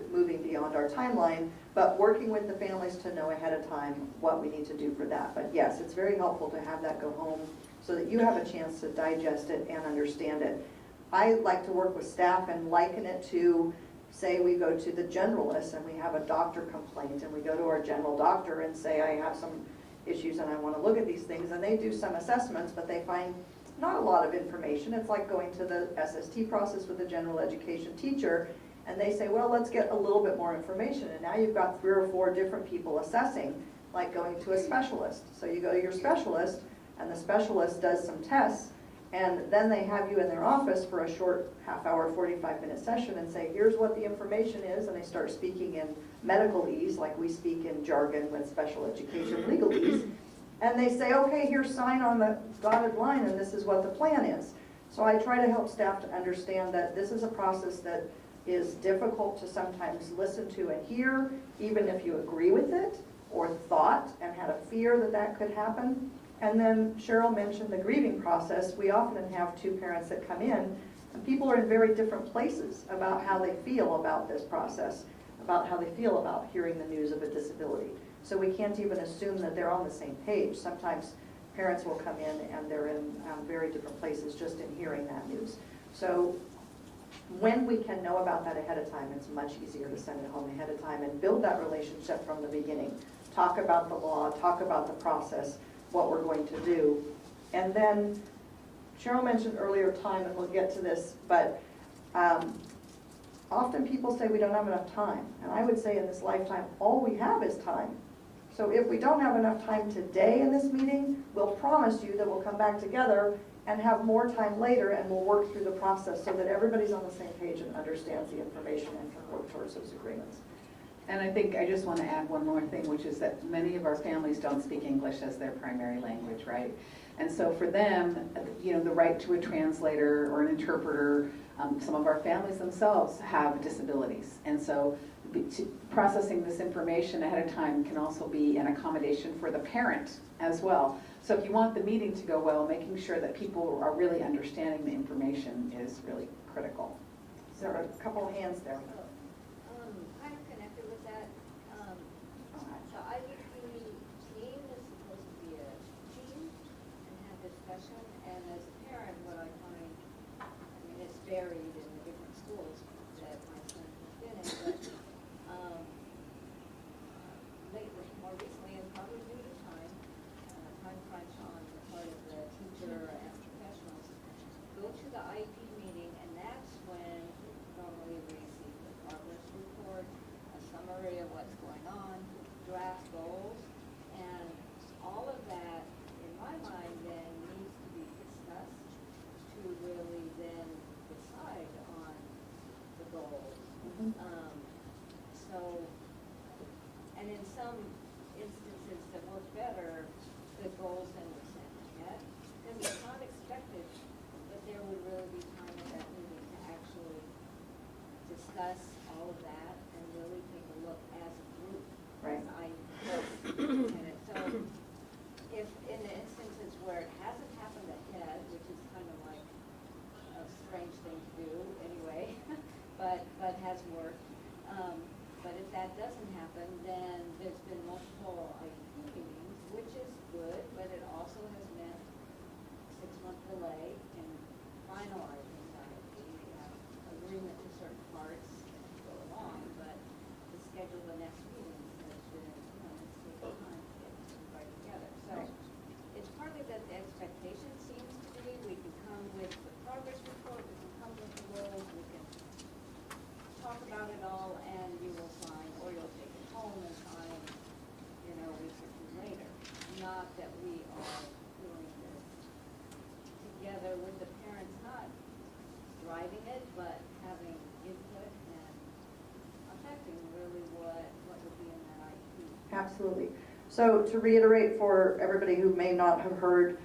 moving beyond our timeline, but working with the families to know ahead of time what we need to do for that. But yes, it's very helpful to have that go home so that you have a chance to digest it and understand it. I like to work with staff and liken it to, say we go to the generalist and we have a doctor complaint, and we go to our general doctor and say, I have some issues and I want to look at these things, and they do some assessments, but they find not a lot of information. It's like going to the SST process with a general education teacher, and they say, well, let's get a little bit more information, and now you've got 3 or 4 different people assessing, like going to a specialist. So you go to your specialist, and the specialist does some tests, and then they have you in their office for a short half-hour, 45-minute session and say, here's what the information is, and they start speaking in medicalese, like we speak in jargon with special education legalese, and they say, okay, here's sign on the dotted line, and this is what the plan is. So I try to help staff to understand that this is a process that is difficult to sometimes listen to and hear, even if you agree with it, or thought and had a fear that that could happen. And then Cheryl mentioned the grieving process. We often have 2 parents that come in, and people are in very different places about how they feel about this process, about how they feel about hearing the news of a disability. So we can't even assume that they're on the same page. Sometimes parents will come in and they're in very different places just in hearing that news. So when we can know about that ahead of time, it's much easier to send it home ahead of time and build that relationship from the beginning. Talk about the law, talk about the process, what we're going to do. And then Cheryl mentioned earlier time, and we'll get to this, but often people say we don't have enough time. And I would say in this lifetime, all we have is time So if we don't have enough time today in this meeting, we'll promise you that we'll come back together and have more time later, and we'll work through the process so that everybody's on the same page and understands the information and can work towards those agreements. And I think I just want to add one more thing, which is that many of our families don't speak English as their primary language, right? And so for them, you know, the right to a translator or an interpreter, some of our families themselves have disabilities. And so processing this information ahead of time can also be an accommodation for the parent as well. So if you want the meeting to go well, making sure that people are really understanding the information is really critical. So there are a couple of hands there. Kind of connected with that. So I think the team is supposed to be a team and have discussion. And as a parent, what I find, I mean, it's varied in the different schools that my son has been in, but lately, more recently, and probably due to time crunch on the part of the teacher and professionals, go to the IEP meeting, and that's when normally we receive the progress report, a summary of what's going on, draft goals, and all of that, in my mind, then needs to be discussed to really then decide on the goals. So, and in some instances that work better, the goals then were set ahead, because it's not expected that there would really be time at that meeting to actually discuss all of that and really take a look as a group. Right. And so, if in the instances where it hasn't happened ahead, which is kind of like a strange thing to do anyway, but has worked. But if that doesn't happen, then there's been multiple IEP meetings, which is good, but it also has meant 6-month delay in finalizing the IEP. We have agreement to certain parts and go along, but to schedule the next meetings has been, it's taken time to get everybody together. So it's partly that the expectation seems to be we can come with the progress report, we can come with the goals, we can talk about it all, and you will sign, or you'll take it home and sign, a week or two later. Not that we are doing this together with the parents, not driving it, but having input and affecting really what would be in that IEP. Absolutely. So to reiterate for everybody who may not have heard,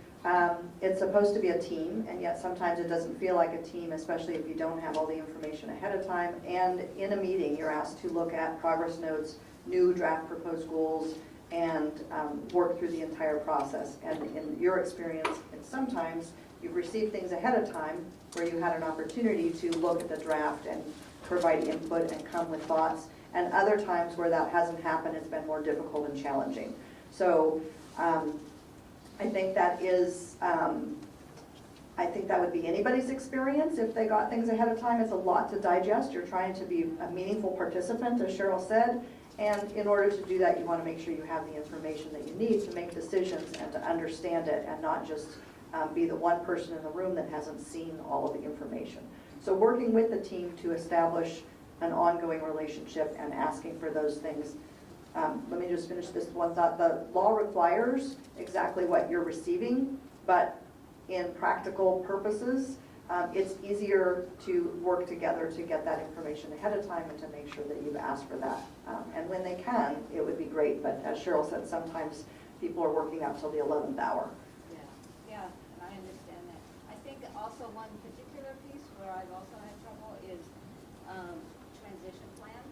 it's supposed to be a team, and yet sometimes it doesn't feel like a team, especially if you don't have all the information ahead of time. And in a meeting, you're asked to look at progress notes, new draft proposed goals, and work through the entire process. And in your experience, sometimes you've received things ahead of time where you had an opportunity to look at the draft and provide input and come with thoughts. And other times where that hasn't happened, it's been more difficult and challenging. So I think that is, I think that would be anybody's experience if they got things ahead of time. It's a lot to digest. You're trying to be a meaningful participant, as Cheryl said. And in order to do that, you want to make sure you have the information that you need to make decisions and to understand it, and not just be the one person in the room that hasn't seen all of the information. So working with the team to establish an ongoing relationship and asking for those things. Let me just finish this one thought. The law requires exactly what you're receiving, but in practical purposes, it's easier to work together to get that information ahead of time and to make sure that you've asked for that. And when they can, it would be great, but as Cheryl said, sometimes people are working up till the 11th hour. Yeah, and I understand that. I think also one particular piece where I've also had trouble is transition plan,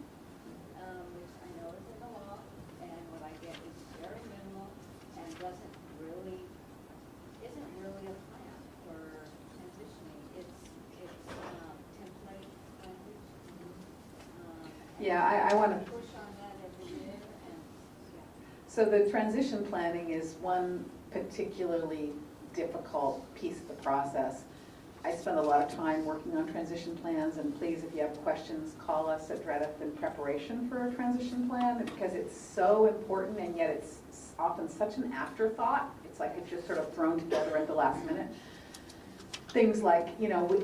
which I know is in the law, and what I get is very minimal and isn't really a plan for transitioning. It's template language. Yeah, I want to push on that every year, and So the transition planning is one particularly difficult piece of the process. I spend a lot of time working on transition plans, and please, if you have questions, call us at DREDF in preparation for a transition plan, because it's so important, and yet it's often such an afterthought. It's like it's just sort of thrown together at the last minute. things like,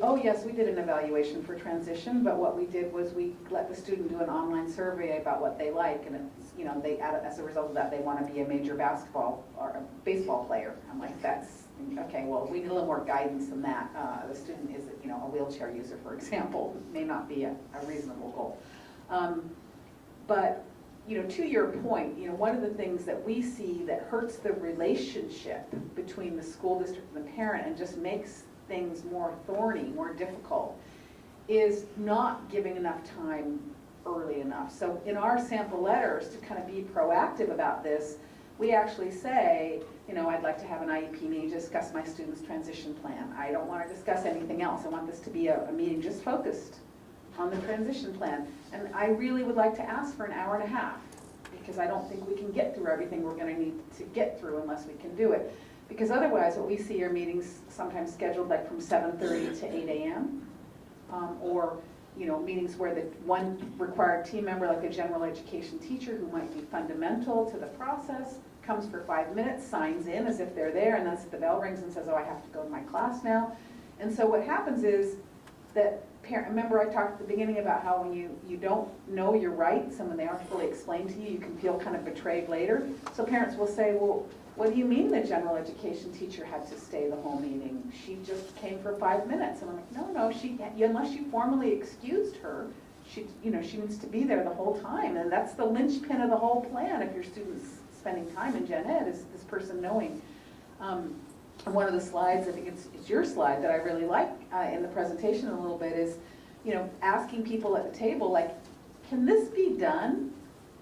oh yes, we did an evaluation for transition, but what we did was we let the student do an online survey about what they like, and it's, they, as a result of that, they want to be a major basketball or a baseball player. I'm like, that's, okay, well, we need a little more guidance than that. The student is, a wheelchair user, for example, may not be a reasonable goal. But, to your point, one of the things that we see that hurts the relationship between the school district and the parent and just makes things more thorny, more difficult, is not giving enough time early enough. So in our sample letters, to kind of be proactive about this, we actually say, I'd like to have an IEP meeting to discuss my student's transition plan. I don't want to discuss anything else. I want this to be a meeting just focused on the transition plan. And I really would like to ask for an hour and a half, because I don't think we can get through everything we're going to need to get through unless we can do it. Because otherwise, what we see are meetings sometimes scheduled like from 7:30 to 8 a.m. Or meetings where the one required team member, like a general education teacher who might be fundamental to the process, comes for 5 minutes, signs in as if they're there, and then the bell rings and says, oh, I have to go to my class now. And so what happens is that remember I talked at the beginning about how when you don't know your rights and when they aren't fully explained to you, you can feel kind of betrayed later. So parents will say, well, what do you mean the general education teacher had to stay the whole meeting? She just came for 5 minutes. And I'm like, no, unless you formally excused her, she needs to be there the whole time. And that's the linchpin of the whole plan if your student's spending time in gen ed, is this person knowing. And one of the slides, I think it's your slide that I really like in the presentation a little bit, is asking people at the table, like, can this be done?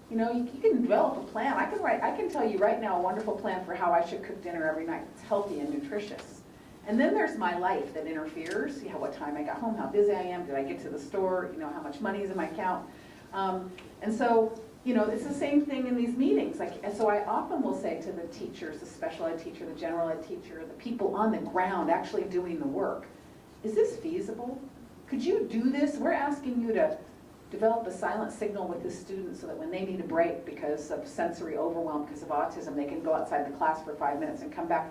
You can develop a plan. I can tell you right now a wonderful plan for how I should cook dinner every night. It's healthy and nutritious. And then there's my life that interferes. What time I got home, how busy I am, did I get to the store, how much money is in my account. And so, it's the same thing in these meetings. And so I often will say to the teachers, the special ed teacher, the general ed teacher, the people on the ground actually doing the work, is this feasible? Could you do this? We're asking you to develop a silent signal with the students so that when they need a break because of sensory overwhelm, because of autism, they can go outside the class for 5 minutes and come back.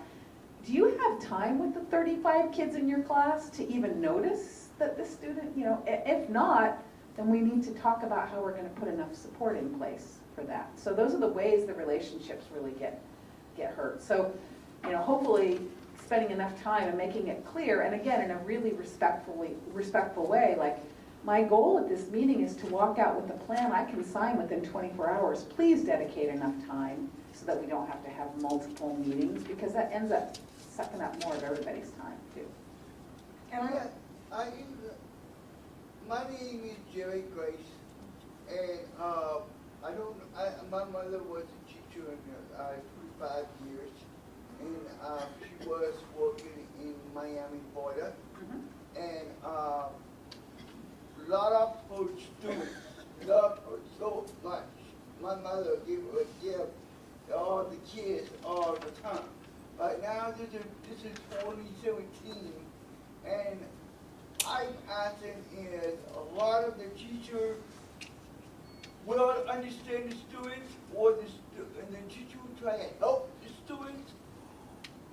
Do you have time with the 35 kids in your class to even notice that the student, if not, then we need to talk about how we're going to put enough support in place for that. So those are the ways the relationships really get hurt. So, hopefully spending enough time and making it clear, and again, in a really respectful way, like, my goal at this meeting is to walk out with a plan I can sign within 24 hours. Please dedicate enough time so that we don't have to have multiple meetings, because that ends up sucking up more of everybody's time too. My name is Jerry Grace, and my mother was a teacher in 25 years, and she was working in Miami, Florida, and a lot of her students loved her so much. My mother gave her a gift to all the kids all the time. But now this is 2017, and I'm asking is a lot of the teachers will understand the students, or and the teacher will try to help the students,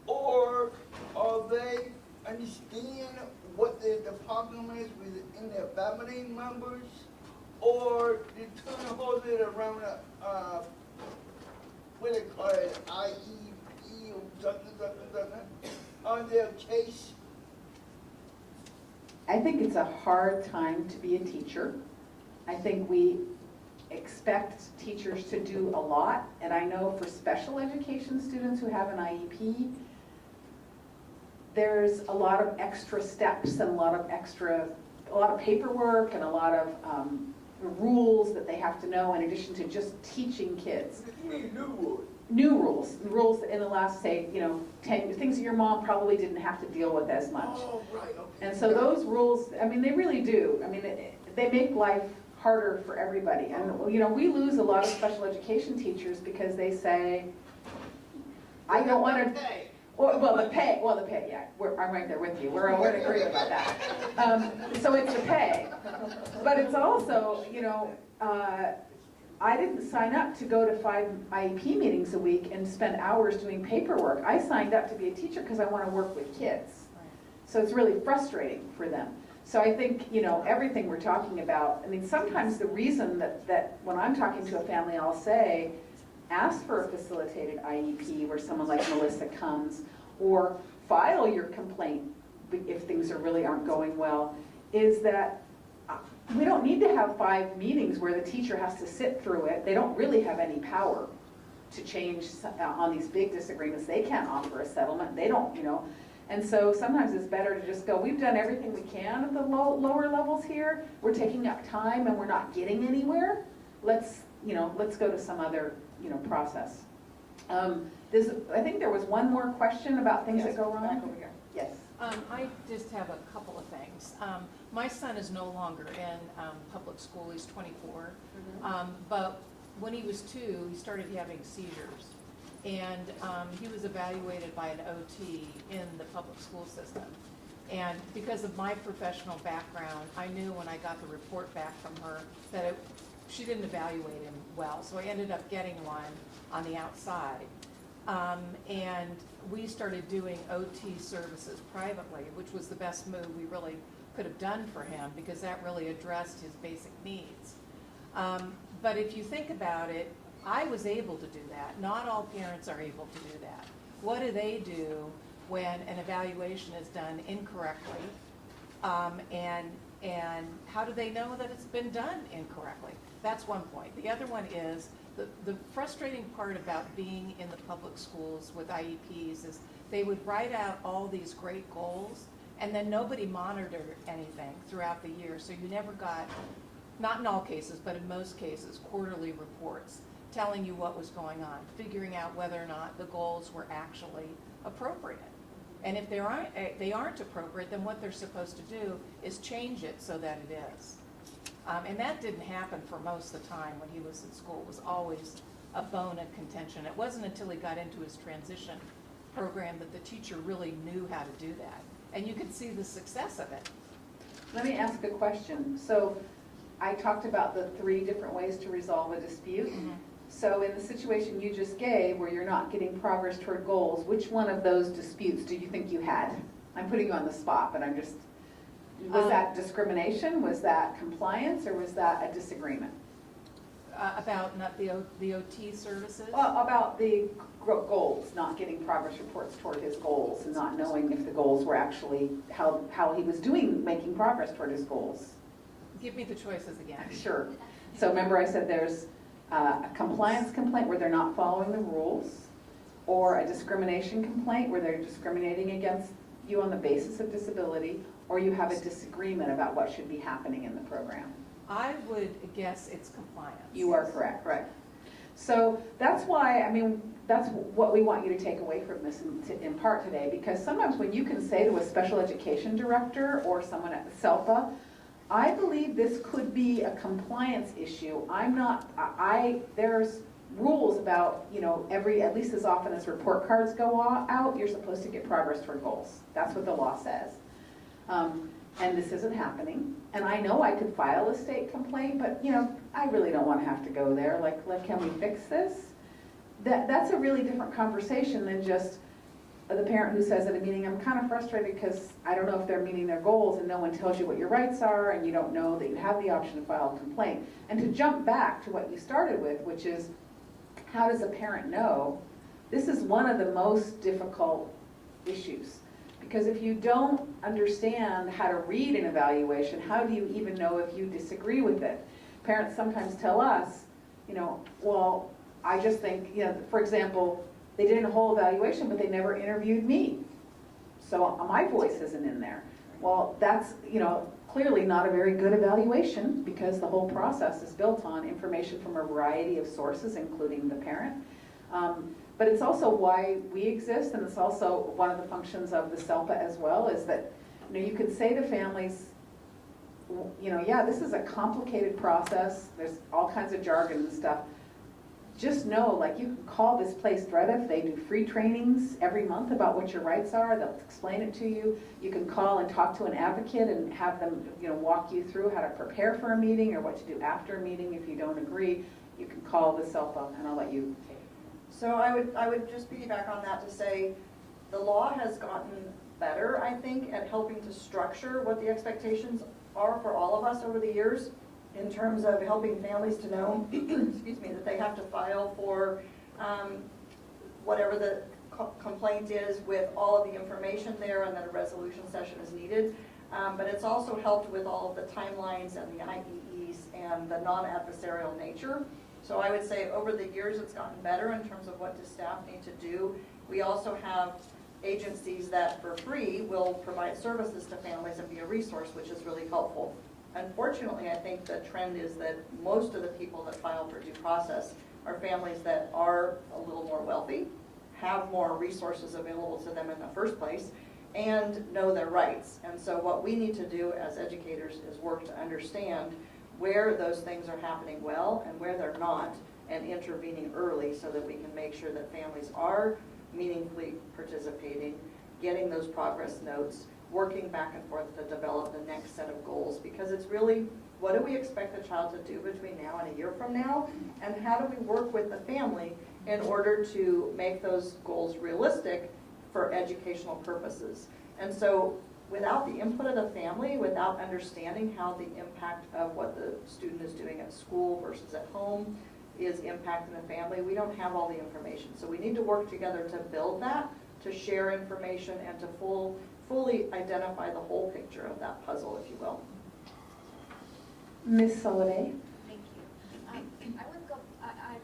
or are they understand what the problem is within their family members, or they turn a whole bit around what they call it, IEP or something on their case. I think it's a hard time to be a teacher. I think we expect teachers to do a lot, and I know for special education students who have an IEP, there's a lot of extra steps and a lot of paperwork and a lot of rules that they have to know in addition to just teaching kids. You mean new rules? New rules in the last, say, 10 things that your mom probably didn't have to deal with as much. Oh, right, okay. And so those rules, they really do. They make life harder for everybody. And, we lose a lot of special education teachers because they say, I don't want to. Well, the pay, yeah, I'm right there with you. We're in agreement about that. So it's the pay. But it's also, I didn't sign up to go to 5 IEP meetings a week and spend hours doing paperwork. I signed up to be a teacher because I want to work with kids. So it's really frustrating for them. So I think, everything we're talking about, I mean, sometimes the reason that when I'm talking to a family, I'll say, ask for a facilitated IEP where someone like Melissa comes, or file your complaint if things really aren't going well, is that we don't need to have 5 meetings where the teacher has to sit through it. They don't really have any power to change on these big disagreements. They can't offer a settlement. They don't, And so sometimes it's better to just go, we've done everything we can at the lower levels here. We're taking up time and we're not getting anywhere. Let's go to some other, process. I think there was one more question about things that go wrong. Back over here. Yes. I just have a couple of things. My son is no longer in public school, he's 24. But when he was 2, he started having seizures. And he was evaluated by an OT in the public school system. And because of my professional background, I knew when I got the report back from her that she didn't evaluate him well. So I ended up getting one on the outside. And we started doing OT services privately, which was the best move we really could have done for him, because that really addressed his basic needs. But if you think about it, I was able to do that. Not all parents are able to do that. What do they do when an evaluation is done incorrectly? And how do they know that it's been done incorrectly? That's one point. The other one is the frustrating part about being in the public schools with IEPs is they would write out all these great goals, and then nobody monitored anything throughout the year. So you never got, not in all cases, but in most cases, quarterly reports telling you what was going on, figuring out whether or not the goals were actually appropriate. And if they aren't appropriate, then what they're supposed to do is change it so that it is. And that didn't happen for most of the time when he was in school. It was always a bone of contention. It wasn't until he got into his transition program that the teacher really knew how to do that. And you could see the success of it. Let me ask a question. So I talked about the 3 different ways to resolve a dispute. So in the situation you just gave, where you're not getting progress toward goals, which one of those disputes do you think you had? I'm putting you on the spot, but was that discrimination? Was that compliance? Or was that a disagreement? About not the OT services? About the goals, not getting progress reports toward his goals, and not knowing if the goals were actually how he was doing, making progress toward his goals. Give me the choices again. Sure. So remember I said there's a compliance complaint where they're not following the rules, or a discrimination complaint where they're discriminating against you on the basis of disability, or you have a disagreement about what should be happening in the program. I would guess it's compliance. You are correct, right. So that's why, that's what we want you to take away from this in part today, because sometimes when you can say to a special education director or someone at the SELPA, I believe this could be a compliance issue. There's rules about, at least as often as report cards go out, you're supposed to get progress toward goals. That's what the law says. And this isn't happening. And I know I could file a state complaint, but I really don't want to have to go there. Like, can we fix this? That's a really different conversation than just the parent who says at a meeting, I'm kind of frustrated because I don't know if they're meeting their goals, and no one tells you what your rights are, and you don't know that you have the option to file a complaint. And to jump back to what you started with, which is, how does a parent know? This is one of the most difficult issues. Because if you don't understand how to read an evaluation, how do you even know if you disagree with it? Parents sometimes tell us, well, I just think, for example, they did a whole evaluation, but they never interviewed me. So my voice isn't in there. Well, that's, clearly not a very good evaluation, because the whole process is built on information from a variety of sources, including the parent. But it's also why we exist, and it's also one of the functions of the SELPA as well, is that you can say to families, yeah, this is a complicated process. There's all kinds of jargon and stuff. Just know, you can call this place DREDF. They do free trainings every month about what your rights are. They'll explain it to you. You can call and talk to an advocate and have them, walk you through how to prepare for a meeting or what to do after a meeting if you don't agree. You can call the SELPA, and I'll let you take it. So I would just piggyback on that to say, the law has gotten better, I think, at helping to structure what the expectations are for all of us over the years in terms of helping families to know, excuse me, that they have to file for whatever the complaint is with all of the information there, and that a resolution session is needed. But it's also helped with all of the timelines and the IEEs and the non-adversarial nature. So I would say over the years it's gotten better in terms of what does staff need to do. We also have agencies that for free will provide services to families and be a resource, which is really helpful. Unfortunately, I think the trend is that most of the people that file for due process are families that are a little more wealthy, have more resources available to them in the first place, and know their rights. And so what we need to do as educators is work to understand where those things are happening well and where they're not, and intervening early so that we can make sure that families are meaningfully participating, getting those progress notes, working back and forth to develop the next set of goals. Because it's really, what do we expect the child to do between now and a year from now? And how do we work with the family in order to make those goals realistic for educational purposes? And so without the input of the family, without understanding how the impact of what the student is doing at school versus at home is impacting the family, we don't have all the information. So we need to work together to build that, to share information, and to fully identify the whole picture of that puzzle, if you will. Ms. Soliday? Thank you. I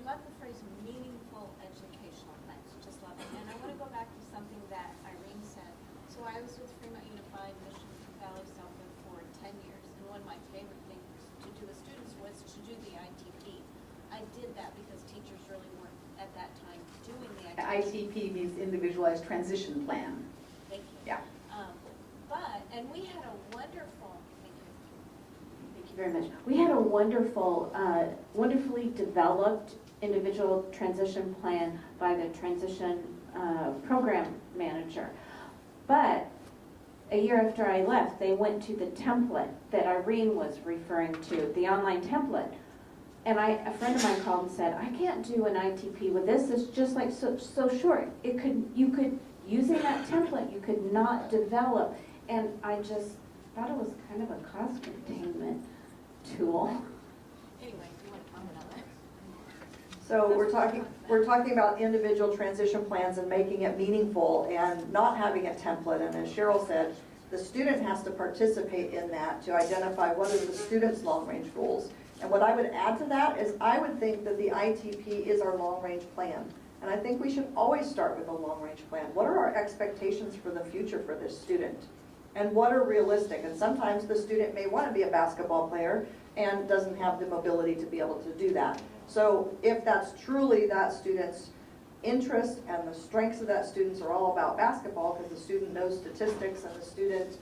love the phrase meaningful educational plans, just love it. And I want to go back to something that Irene said. So I was with Fremont Unified Mission Valley Southern for 10 years, and one of my favorite things to do with students was to do the ITP. I did that because teachers really weren't at that time doing the ITP. ITP means Individualized Transition Plan. Thank you. Yeah. And we had a wonderful, thank you. Thank you very much. We had a wonderful, wonderfully developed individual transition plan by the transition program manager. But a year after I left, they went to the template that Irene was referring to, the online template. And a friend of mine called and said, I can't do an ITP with this. It's just like so short. You could, using that template, you could not develop. And I just thought it was kind of a cost containment tool. Anyway, do you want to comment on that? So we're talking about individual transition plans and making it meaningful and not having a template. And as Cheryl said, the student has to participate in that to identify what are the student's long-range goals. And what I would add to that is I would think that the ITP is our long-range plan. And I think we should always start with a long-range plan. What are our expectations for the future for this student? And what are realistic? And sometimes the student may want to be a basketball player and doesn't have the mobility to be able to do that. So if that's truly that student's interest and the strengths of that student are all about basketball, because the student knows statistics and the student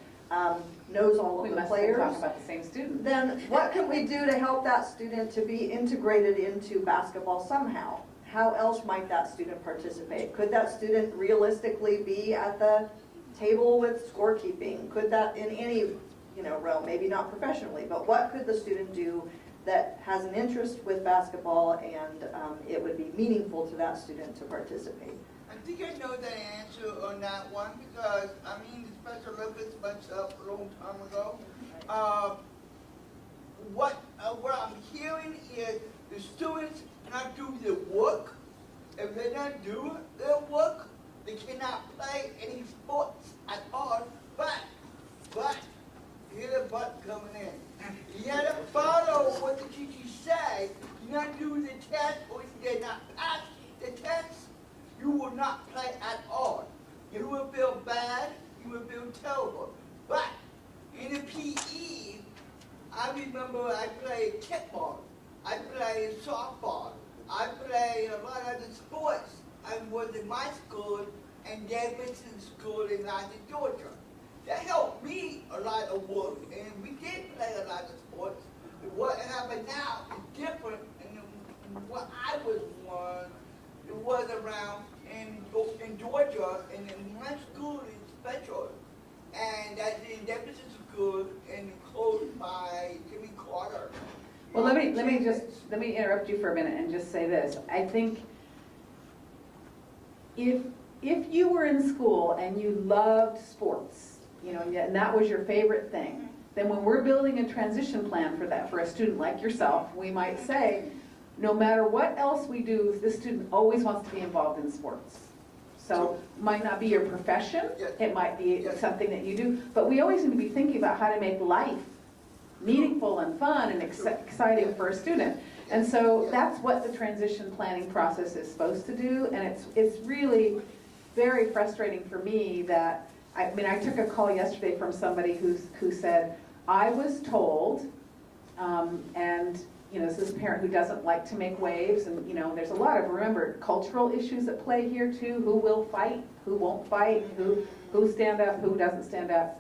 knows all of the players. We must talk about the same student. Then what can we do to help that student to be integrated into basketball somehow? How else might that student participate? Could that student realistically be at the table with scorekeeping? Could that in any realm, maybe not professionally, but what could the student do that has an interest with basketball and it would be meaningful to that student to participate? I think I know the answer on that one because, the Special Olympics myself a long time ago. What I'm hearing is the students not do their work. If they don't do their work, they cannot play any sports at all. But, here's the but coming in. You gotta follow what the teachers say. You not do the test, or if they're not pass the test, you will not play at all. You will feel bad, you will feel terrible. But in the PE, I remember I played kickball, I played softball, I played a lot of the sports. I was in my school and Davidson School in Atlanta, Georgia. That helped me a lot of work, and we did play a lot of sports. What happened now is different than what I was around in Georgia, and in my school is special. And that's in Davidson School and closed by Jimmy Carter. Well, let me interrupt you for a minute and just say this. I think if if you were in school and you loved sports, you know, and that was your favorite thing, then when we're building a transition plan for that, for a student like yourself, we might say, no matter what else we do, this student always wants to be involved in sports. So it might not be your profession, it might be something that you do, but we always need to be thinking about how to make life meaningful and fun and exciting for a student. And so that's what the transition planning process is supposed to do, and it's really very frustrating for me that, I took a call yesterday from somebody who said, I was told, and you know, this is a parent who doesn't like to make waves, and you know, there's a lot of, remember, cultural issues at play here too. Who will fight? Who won't fight? Who stand up? Who doesn't stand up?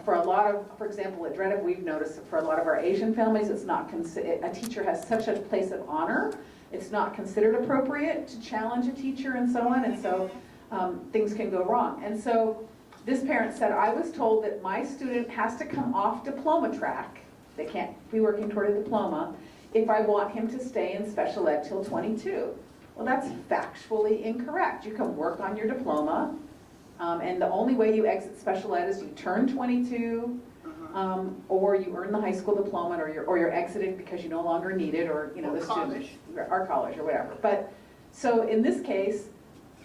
For a lot of, for example, at Dreddick, we've noticed for a lot of our Asian families, it's not a teacher has such a place of honor. It's not considered appropriate to challenge a teacher and so on, and so things can go wrong. And so this parent said, I was told that my student has to come off diploma track. They can't be working toward a diploma if I want him to stay in special ed till 22. Well, that's factually incorrect. You can work on your diploma, and the only way you exit special ed is you turn 22, or you earn the high school diploma, or you're exited because you no longer need it, or you know, the student, or college, or whatever. But so in this case,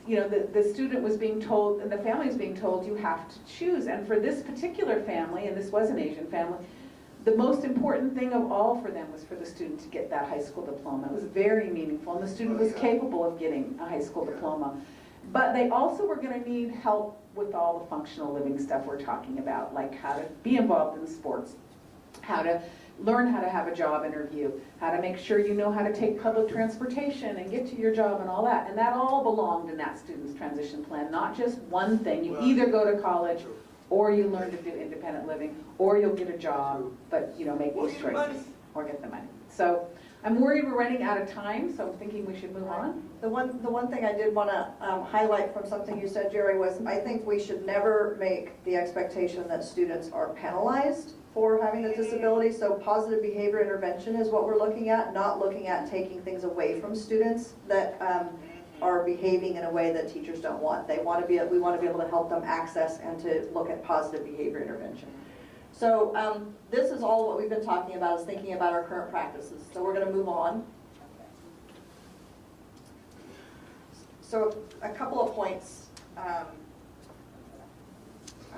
you know, the student was being told, and the family was being told, you have to choose. And for this particular family, and this was an Asian family, the most important thing of all for them was for the student to get that high school diploma. It was very meaningful, and the student was capable of getting a high school diploma. But they also were going to need help with all the functional living stuff we're talking about, like how to be involved in sports, how to learn how to have a job interview, how to make sure you know how to take public transportation and get to your job and all that. And that all belonged in that student's transition plan, not just one thing. You either go to college, or you learn to do independent living, or you'll get a job, but you know, make those choices, or get the money. So I'm worried we're running out of time, so I'm thinking we should move on. The one thing I did want to highlight from something you said, Jerry, was I think we should never make the expectation that students are penalized for having a disability. So positive behavior intervention is what we're looking at, not looking at taking things away from students that are behaving in a way that teachers don't want. We want to be able to help them access and to look at positive behavior intervention. So this is all what we've been talking about, is thinking about our current practices. So we're going to move on. So a couple of points. I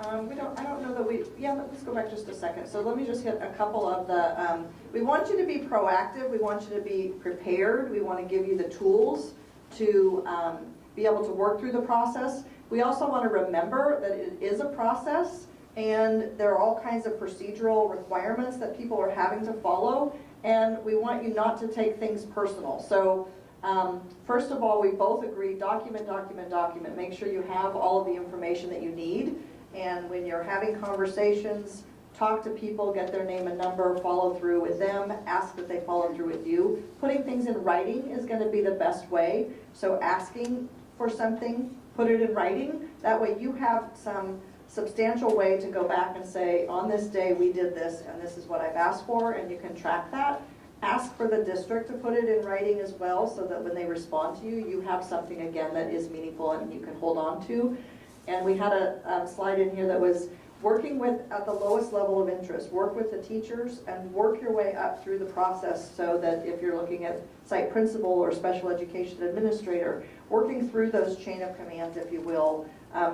don't know that let's go back just a second. So let me just hit a couple of the, we want you to be proactive. We want you to be prepared. We want to give you the tools to be able to work through the process. We also want to remember that it is a process, and there are all kinds of procedural requirements that people are having to follow, and we want you not to take things personal. So first of all, we both agree, document. Make sure you have all of the information that you need, and when you're having conversations, talk to people, get their name and number, follow through with them, ask that they follow through with you. Putting things in writing is going to be the best way. So asking for something, put it in writing. That way you have some substantial way to go back and say, on this day we did this, and this is what I've asked for, and you can track that. Ask for the district to put it in writing as well, so that when they respond to you, you have something again that is meaningful and you can hold on to. And we had a slide in here that was working with, at the lowest level of interest, work with the teachers and work your way up through the process, so that if you're looking at site principal or special education administrator, working through those chain of commands, if you will,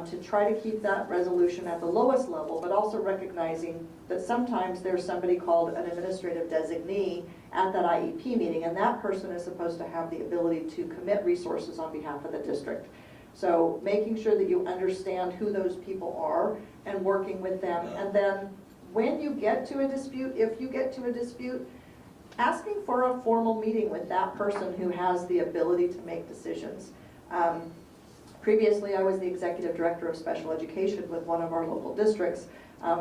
to try to keep that resolution at the lowest level, but also recognizing that sometimes there's somebody called an administrative designee at that IEP meeting, and that person is supposed to have the ability to commit resources on behalf of the district. So making sure that you understand who those people are and working with them. And then when you get to a dispute, if you get to a dispute, asking for a formal meeting with that person who has the ability to make decisions. Previously, I was the executive director of special education with one of our local districts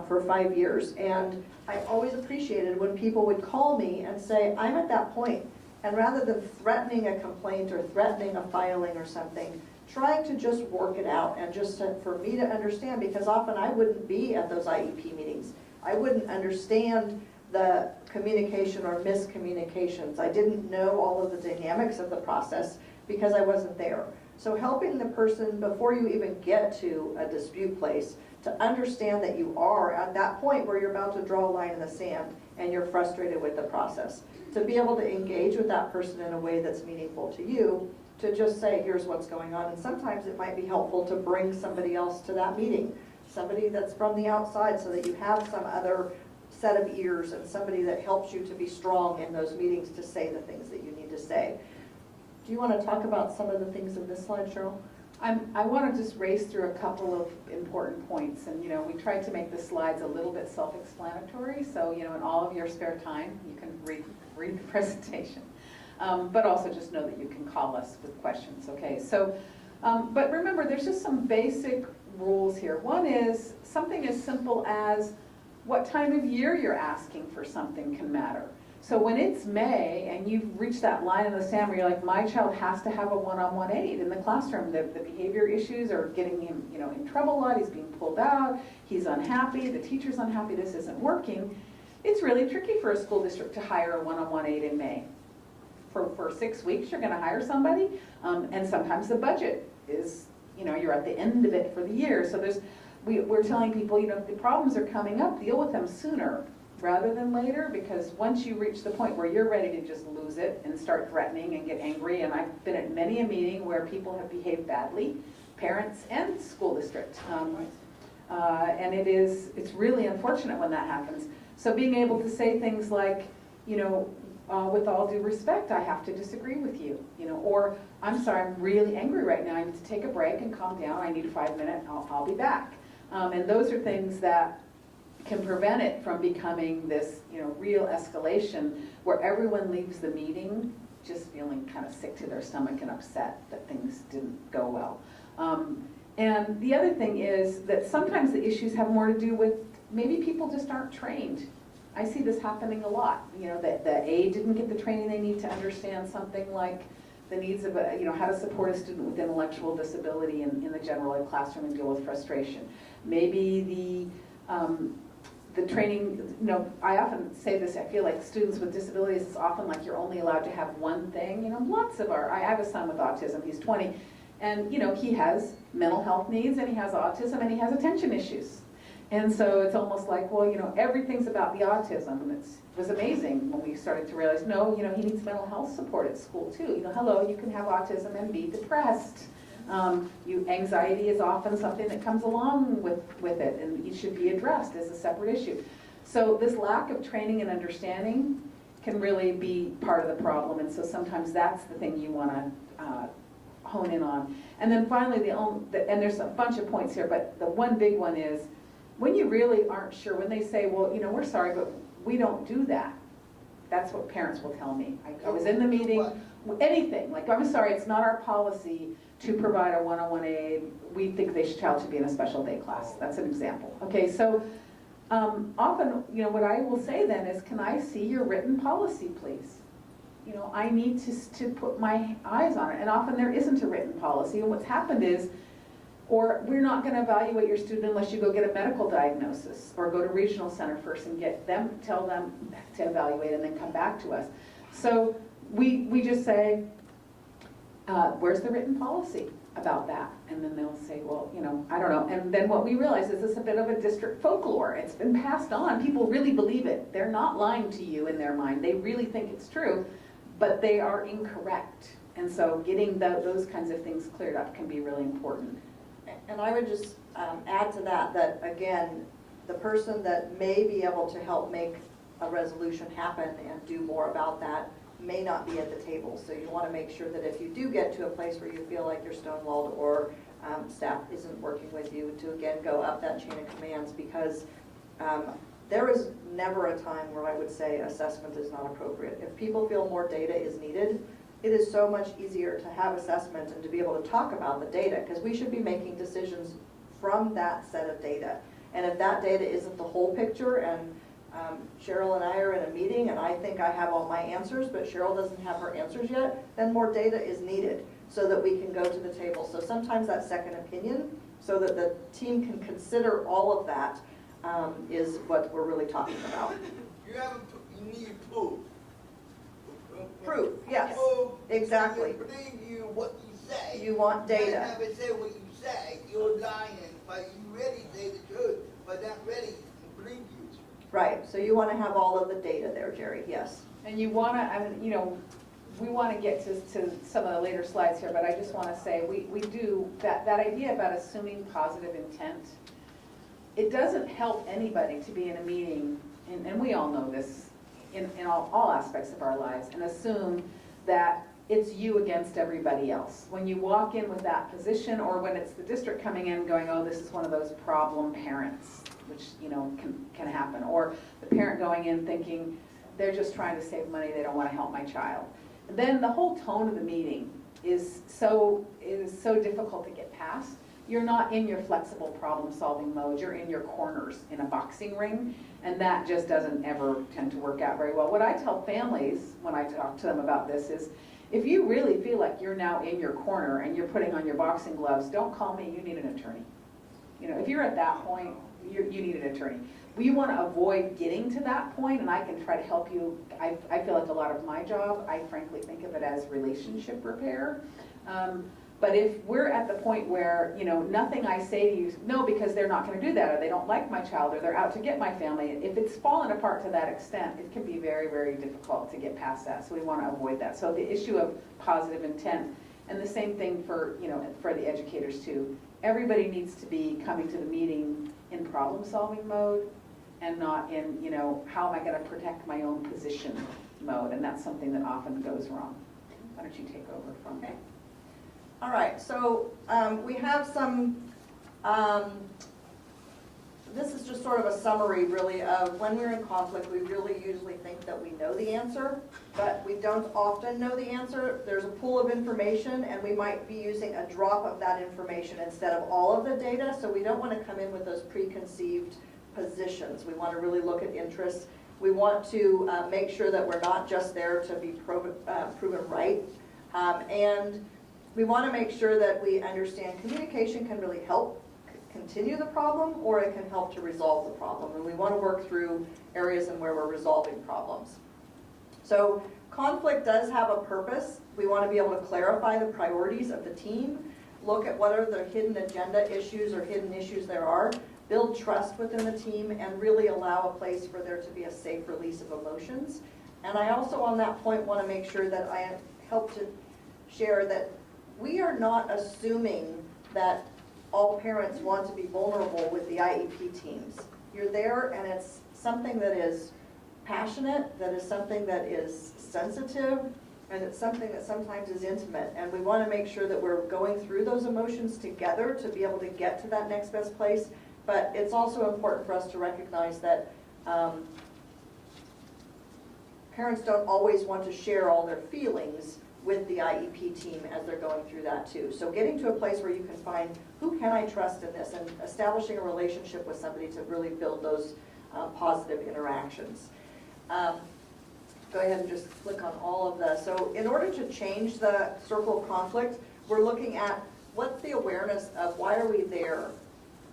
for 5 years. And I always appreciated when people would call me and say, I'm at that point. And rather than threatening a complaint or threatening a filing or something, trying to just work it out, and just for me to understand, because often I wouldn't be at those IEP meetings. I wouldn't understand the communication or miscommunications. I didn't know all of the dynamics of the process because I wasn't there. So helping the person before you even get to a dispute place to understand that you are at that point where you're about to draw a line in the sand and you're frustrated with the process. To be able to engage with that person in a way that's meaningful to you, to just say, here's what's going on. And sometimes it might be helpful to bring somebody else to that meeting, somebody that's from the outside, so that you have some other set of ears and somebody that helps you to be strong in those meetings to say the things that you need to say. Do you want to talk about some of the things in this slide, Cheryl? I want to just race through a couple of important points, and we tried to make the slides a little bit self-explanatory, so in all of your spare time you can read the presentation, but also just know that you can call us with questions. Okay, so but remember, there's just some basic rules here. One is something as simple as what time of year you're asking for something can matter. So when it's May and you've reached that line in the sand where you're like, my child has to have a one-on-one aid in the classroom, the behavior issues are getting him in trouble a lot, he's being pulled out, he's unhappy, the teacher's unhappy, this isn't working, it's really tricky for a school district to hire a one-on-one aid in May. For 6 weeks you're going to hire somebody, and sometimes the budget is, you're at the end of it for the year. So we're telling people, if the problems are coming up, deal with them sooner rather than later, because once you reach the point where you're ready to just lose it and start threatening and get angry, and I've been at many a meeting where people have behaved badly, parents and school district, and it's really unfortunate when that happens. So being able to say things like, with all due respect, I have to disagree with you, or I'm sorry, I'm really angry right now, I need to take a break and calm down, I need 5 minutes, I'll be back. And those are things that can prevent it from becoming this, real escalation where everyone leaves the meeting just feeling kind of sick to their stomach and upset that things didn't go well. And the other thing is that sometimes the issues have more to do with maybe people just aren't trained. I see this happening a lot, that the aide didn't get the training they need to understand something like the needs of how to support a student with intellectual disability in the general ed classroom and deal with frustration. Maybe the training, I often say this, I feel like students with disabilities, it's often like you're only allowed to have one thing. I have a son with autism, he's 20, and he has mental health needs, and he has autism, and he has attention issues. And so it's almost like, well, everything's about the autism, and it was amazing when we started to realize, no, he needs mental health support at school too. Hello, you can have autism and be depressed. Anxiety is often something that comes along with it, and it should be addressed as a separate issue. So this lack of training and understanding can really be part of the problem, and so sometimes that's the thing you want to hone in on. And then finally, and there's a bunch of points here, but the one big one is, when you really aren't sure, when they say, well, we're sorry, but we don't do that. That's what parents will tell me. I was in the meeting, anything, like, I'm sorry, it's not our policy to provide a one-on-one aid. We think the child should be in a special day class. That's an example. Okay, so often, what I will say then is, can I see your written policy, please? I need to put my eyes on it. And often there isn't a written policy. And what's happened is, or we're not going to evaluate your student unless you go get a medical diagnosis or go to regional center first and tell them to evaluate and then come back to us. So we just say, where's the written policy about that? And then they'll say, well, I don't know. And then what we realize is it's a bit of a district folklore. It's been passed on. People really believe it. They're not lying to you in their mind. They really think it's true, but they are incorrect. And so getting those kinds of things cleared up can be really important. And I would just add to that again, the person that may be able to help make a resolution happen and do more about that may not be at the table. So you want to make sure that if you do get to a place where you feel like you're stonewalled or staff isn't working with you, to again go up that chain of commands, because there is never a time where I would say assessment is not appropriate. If people feel more data is needed, it is so much easier to have assessment and to be able to talk about the data, because we should be making decisions from that set of data. And if that data isn't the whole picture, and Cheryl and I are in a meeting and I think I have all my answers, but Cheryl doesn't have her answers yet, then more data is needed so that we can go to the table. So sometimes that second opinion, so that the team can consider all of that, is what we're really talking about. You need proof. Proof, yes, exactly. Believe you what you say. you want data. I never say what you say, you're lying, but you really say the truth, but not really believe you. Right, so you want to have all of the data there, Jerry, yes. And you want to, we want to get to some of the later slides here, but I just want to say, we do, that idea about assuming positive intent, it doesn't help anybody to be in a meeting, and we all know this, in all aspects of our lives, and assume that it's you against everybody else. When you walk in with that position, or when it's the district coming in going, oh, this is one of those problem parents, which can happen, or the parent going in thinking they're just trying to save money, they don't want to help my child. And then the whole tone of the meeting is so difficult to get past. You're not in your flexible problem-solving mode. You're in your corners in a boxing ring, and that just doesn't ever tend to work out very well. What I tell families when I talk to them about this is, if you really feel like you're now in your corner and you're putting on your boxing gloves, don't call me, you need an attorney. If you're at that point, you need an attorney. We want to avoid getting to that point, and I can try to help you. I feel like a lot of my job, I frankly think of it as relationship repair. But if we're at the point where, nothing I say to you, no, because they're not going to do that, or they don't like my child, or they're out to get my family, if it's fallen apart to that extent, it can be very, very difficult to get past that. So we want to avoid that. So the issue of positive intent, and the same thing for, for the educators too. Everybody needs to be coming to the meeting in problem-solving mode, and not in, how am I going to protect my own position mode, and that's something that often goes wrong. Why don't you take over from there? All right, so we have some, this is just sort of a summary really of when we're in conflict, we really usually think that we know the answer, but we don't often know the answer. There's a pool of information, and we might be using a drop of that information instead of all of the data, so we don't want to come in with those preconceived positions. We want to really look at interests. We want to make sure that we're not just there to be proven right, and we want to make sure that we understand communication can really help continue the problem, or it can help to resolve the problem. And we want to work through areas in where we're resolving problems. So conflict does have a purpose. We want to be able to clarify the priorities of the team, look at what are the hidden agenda issues or hidden issues there are, build trust within the team, and really allow a place for there to be a safe release of emotions. And I also, on that point, want to make sure that I help to share that we are not assuming that all parents want to be vulnerable with the IEP teams. You're there, and it's something that is passionate, that is something that is sensitive, and it's something that sometimes is intimate. And we want to make sure that we're going through those emotions together to be able to get to that next best place. But it's also important for us to recognize that parents don't always want to share all their feelings with the IEP team as they're going through that too. So getting to a place where you can find, who can I trust in this, and establishing a relationship with somebody to really build those positive interactions. Go ahead and just click on all of the, so in order to change the circle of conflict, we're looking at what's the awareness of why are we there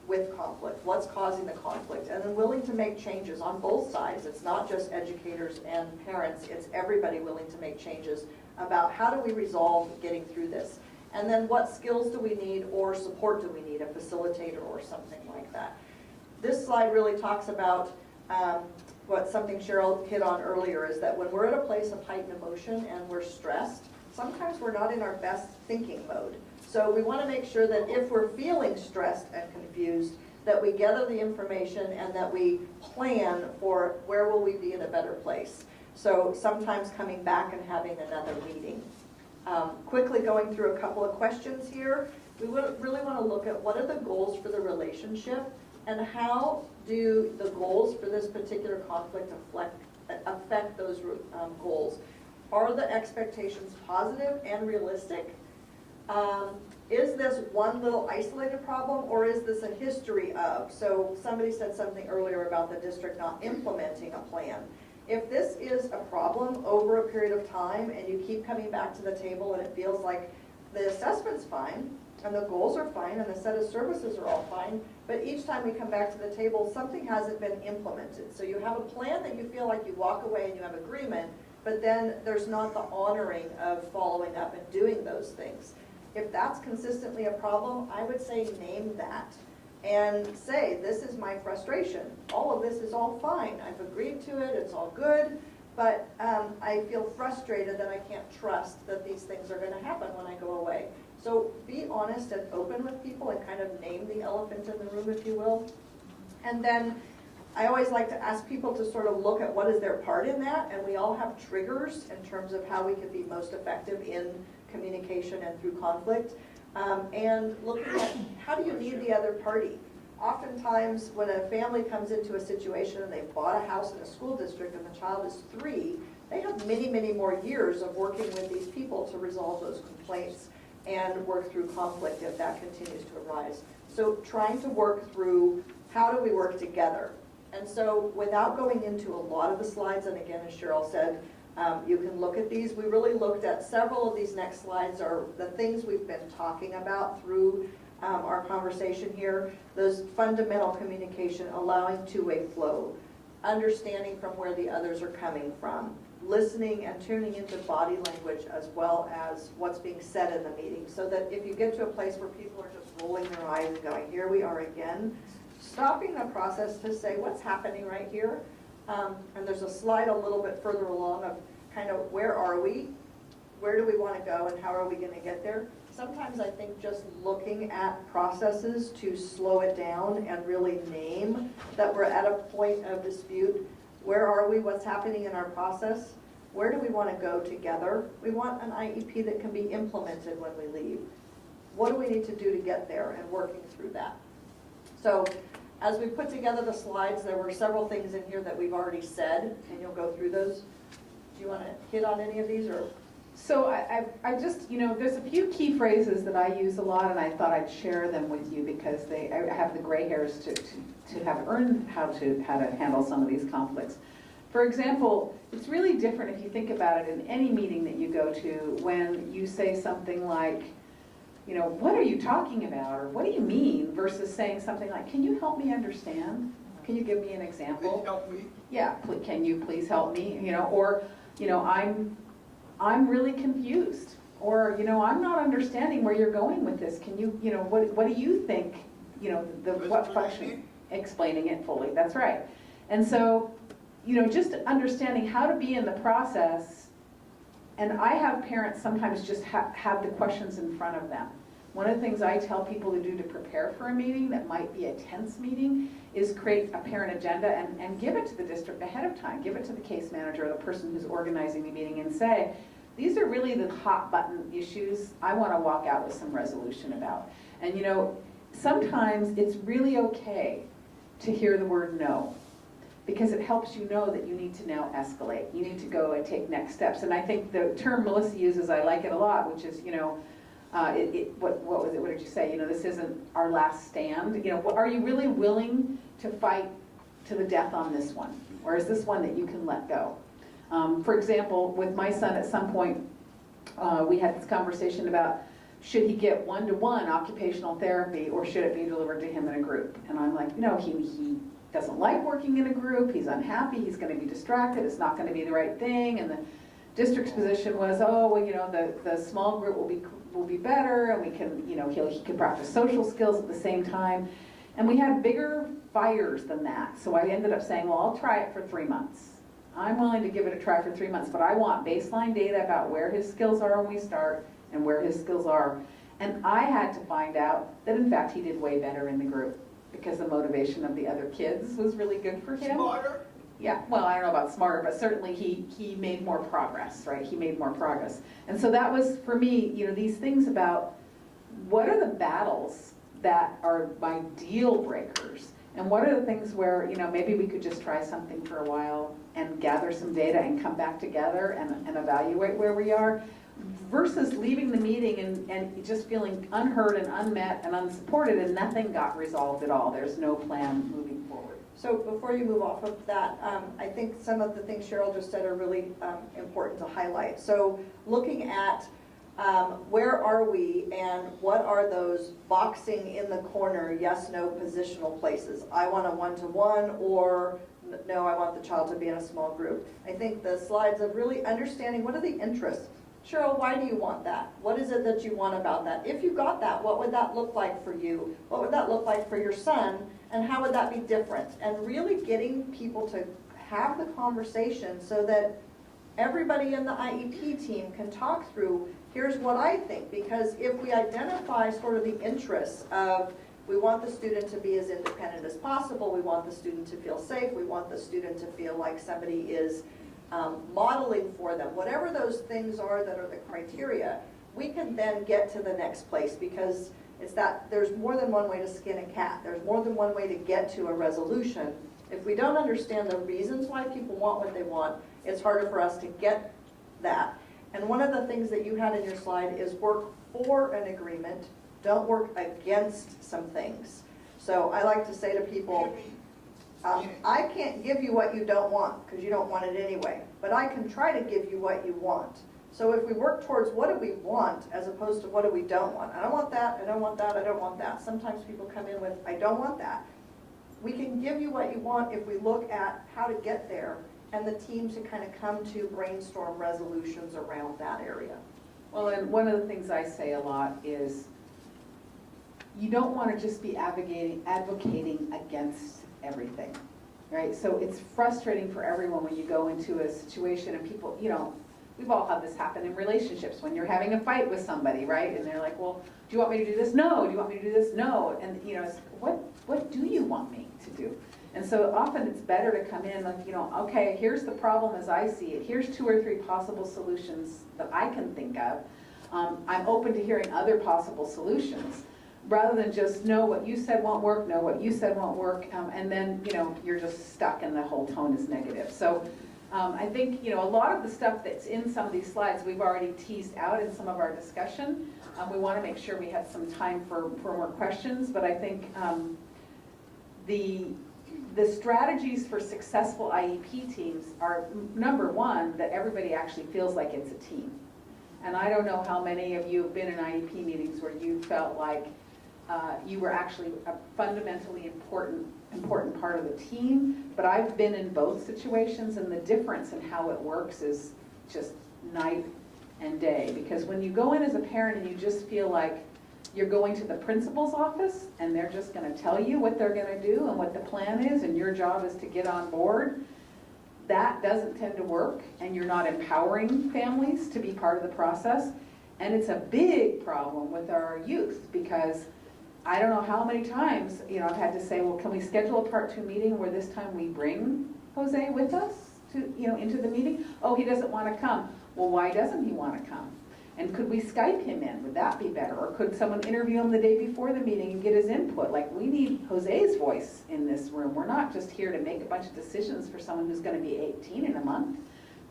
with conflict, what's causing the conflict, and then willing to make changes on both sides. It's not just educators and parents, it's everybody willing to make changes about how do we resolve getting through this. And then what skills do we need, or support do we need, a facilitator or something like that. This slide really talks about what something Cheryl hit on earlier, is that when we're at a place of heightened emotion and we're stressed, sometimes we're not in our best thinking mode. So we want to make sure that if we're feeling stressed and confused, that we gather the information and that we plan for where will we be in a better place. So sometimes coming back and having another meeting. Quickly going through a couple of questions here. We would really want to look at what are the goals for the relationship, and how do the goals for this particular conflict affect those goals. Are the expectations positive and realistic? Is this one little isolated problem, or is this a history of? So somebody said something earlier about the district not implementing a plan. If this is a problem over a period of time and you keep coming back to the table and it feels like the assessment's fine and the goals are fine and the set of services are all fine, but each time we come back to the table, something hasn't been implemented. So you have a plan that you feel like you walk away and you have agreement, but then there's not the honoring of following up and doing those things. if that's consistently a problem, I would say name that and say, this is my frustration. All of this is all fine. I've agreed to it. It's all good. But I feel frustrated that I can't trust that these things are going to happen when I go away. So be honest and open with people and kind of name the elephant in the room, if you will. And then I always like to ask people to sort of look at what is their part in that. And we all have triggers in terms of how we can be most effective in communication and through conflict. And looking at how do you need the other party? Oftentimes, when a family comes into a situation and they've bought a house in a school district and the child is 3, they have many, many more years of working with these people to resolve those complaints and work through conflict if that continues to arise. So trying to work through how do we work together. And so without going into a lot of the slides, and again, as Cheryl said, you can look at these. We really looked at several of these next slides are the things we've been talking about through our conversation here. Those fundamental communication, allowing two-way flow, understanding from where the others are coming from, listening and tuning into body language as well as what's being said in the meeting, so that if you get to a place where people are just rolling their eyes and going, here we are again, stopping the process to say, what's happening right here? And there's a slide a little bit further along of kind of where are we, where do we want to go, and how are we going to get there? Sometimes I think just looking at processes to slow it down and really name that we're at a point of dispute. Where are we? What's happening in our process? Where do we want to go together? We want an IEP that can be implemented when we leave. What do we need to do to get there, and working through that? So as we put together the slides, there were several things in here that we've already said, and you'll go through those. Do you want to hit on any of these, or? So I just, there's a few key phrases that I use a lot, and I thought I'd share them with you because I have the gray hairs to have earned how to handle some of these conflicts. For example, it's really different if you think about it in any meeting that you go to when you say something like, what are you talking about, or what do you mean, versus saying something like, can you help me understand? Can you give me an example? Please help me. Yeah, can you please help me? Or, I'm really confused, or, I'm not understanding where you're going with this. Can you, what do you think, what function? Explaining it fully, that's right. And so, just understanding how to be in the process, and I have parents sometimes just have the questions in front of them. One of the things I tell people to do to prepare for a meeting that might be a tense meeting is create a parent agenda and give it to the district ahead of time. Give it to the case manager or the person who's organizing the meeting and say, these are really the hot button issues I want to walk out with some resolution about. And sometimes it's really okay to hear the word no, because it helps you know that you need to now escalate. You need to go and take next steps. And I think the term Melissa uses, I like it a lot, which is, what was it? What did you say? This isn't our last stand. Are you really willing to fight to the death on this one? Or is this one that you can let go? For example, with my son at some point, we had this conversation about should he get one-to-one occupational therapy or should it be delivered to him in a group? And I'm like, he doesn't like working in a group, he's unhappy, he's going to be distracted, it's not going to be the right thing. And the district's position was, the small group will be better, and we can, he can practice social skills at the same time. And we had bigger fires than that. So I ended up saying, well, I'll try it for 3 months. I'm willing to give it a try for 3 months, but I want baseline data about where his skills are when we start and where his skills are. And I had to find out that, in fact, he did way better in the group because the motivation of the other kids was really good for him. Smarter? Yeah, well, I don't know about smarter, but certainly he made more progress, right? He made more progress. And so that was, for me, these things about what are the battles that are my deal breakers, and what are the things where, maybe we could just try something for a while and gather some data and come back together and evaluate where we are, versus leaving the meeting and just feeling unheard and unmet and unsupported and nothing got resolved at all. There's no plan moving forward. So before you move off of that, I think some of the things Cheryl just said are really important to highlight. So looking at where are we and what are those boxing in the corner, yes, no positional places. I want a one-to-one, or no, I want the child to be in a small group. I think the slides of really understanding what are the interests. Cheryl, why do you want that? What is it that you want about that? If you got that, what would that look like for you? What would that look like for your son? And how would that be different? And really getting people to have the conversation so that everybody in the IEP team can talk through, here's what I think. Because if we identify sort of the interests of, we want the student to be as independent as possible, we want the student to feel safe, we want the student to feel like somebody is modeling for them, whatever those things are that are the criteria, we can then get to the next place, because it's that there's more than one way to skin a cat. There's more than one way to get to a resolution. If we don't understand the reasons why people want what they want, it's harder for us to get that. And one of the things that you had in your slide is work for an agreement, don't work against some things. So I like to say to people, I can't give you what you don't want, because you don't want it anyway, but I can try to give you what you want. So if we work towards what do we want as opposed to what do we don't want. I don't want that, I don't want that, I don't want that. Sometimes people come in with, I don't want that. We can give you what you want if we look at how to get there, and the team to kind of come to brainstorm resolutions around that area. Well, and one of the things I say a lot is, you don't want to just be advocating against everything, right? So it's frustrating for everyone when you go into a situation and people, you know, we've all had this happen in relationships when you're having a fight with somebody, right? And they're like, well, do you want me to do this? No. Do you want me to do this? No. And, you know, it's, what do you want me to do? And so often it's better to come in like, you know, okay, here's the problem as I see it. Here's 2 or 3 possible solutions that I can think of. I'm open to hearing other possible solutions, rather than just, no, what you said won't work, no, what you said won't work, and then, you know, you're just stuck and the whole tone is negative. So I think, you know, a lot of the stuff that's in some of these slides we've already teased out in some of our discussion. We want to make sure we have some time for more questions, but I think the strategies for successful IEP teams are, number one, that everybody actually feels like it's a team. And I don't know how many of you have been in IEP meetings where you felt like you were actually a fundamentally important part of the team, but I've been in both situations, and the difference in how it works is just night and day. Because when you go in as a parent and you just feel like you're going to the principal's office and they're just going to tell you what they're going to do and what the plan is, and your job is to get on board, that doesn't tend to work, and you're not empowering families to be part of the process. And it's a big problem with our youth, because I don't know how many times, you know, I've had to say, well, can we schedule a part 2 meeting where this time we bring Jose with us to, you know, into the meeting? Oh, he doesn't want to come. Well, why doesn't he want to come? And could we Skype him in? Would that be better? Or could someone interview him the day before the meeting and get his input? Like, we need Jose's voice in this room. We're not just here to make a bunch of decisions for someone who's going to be 18 in a month.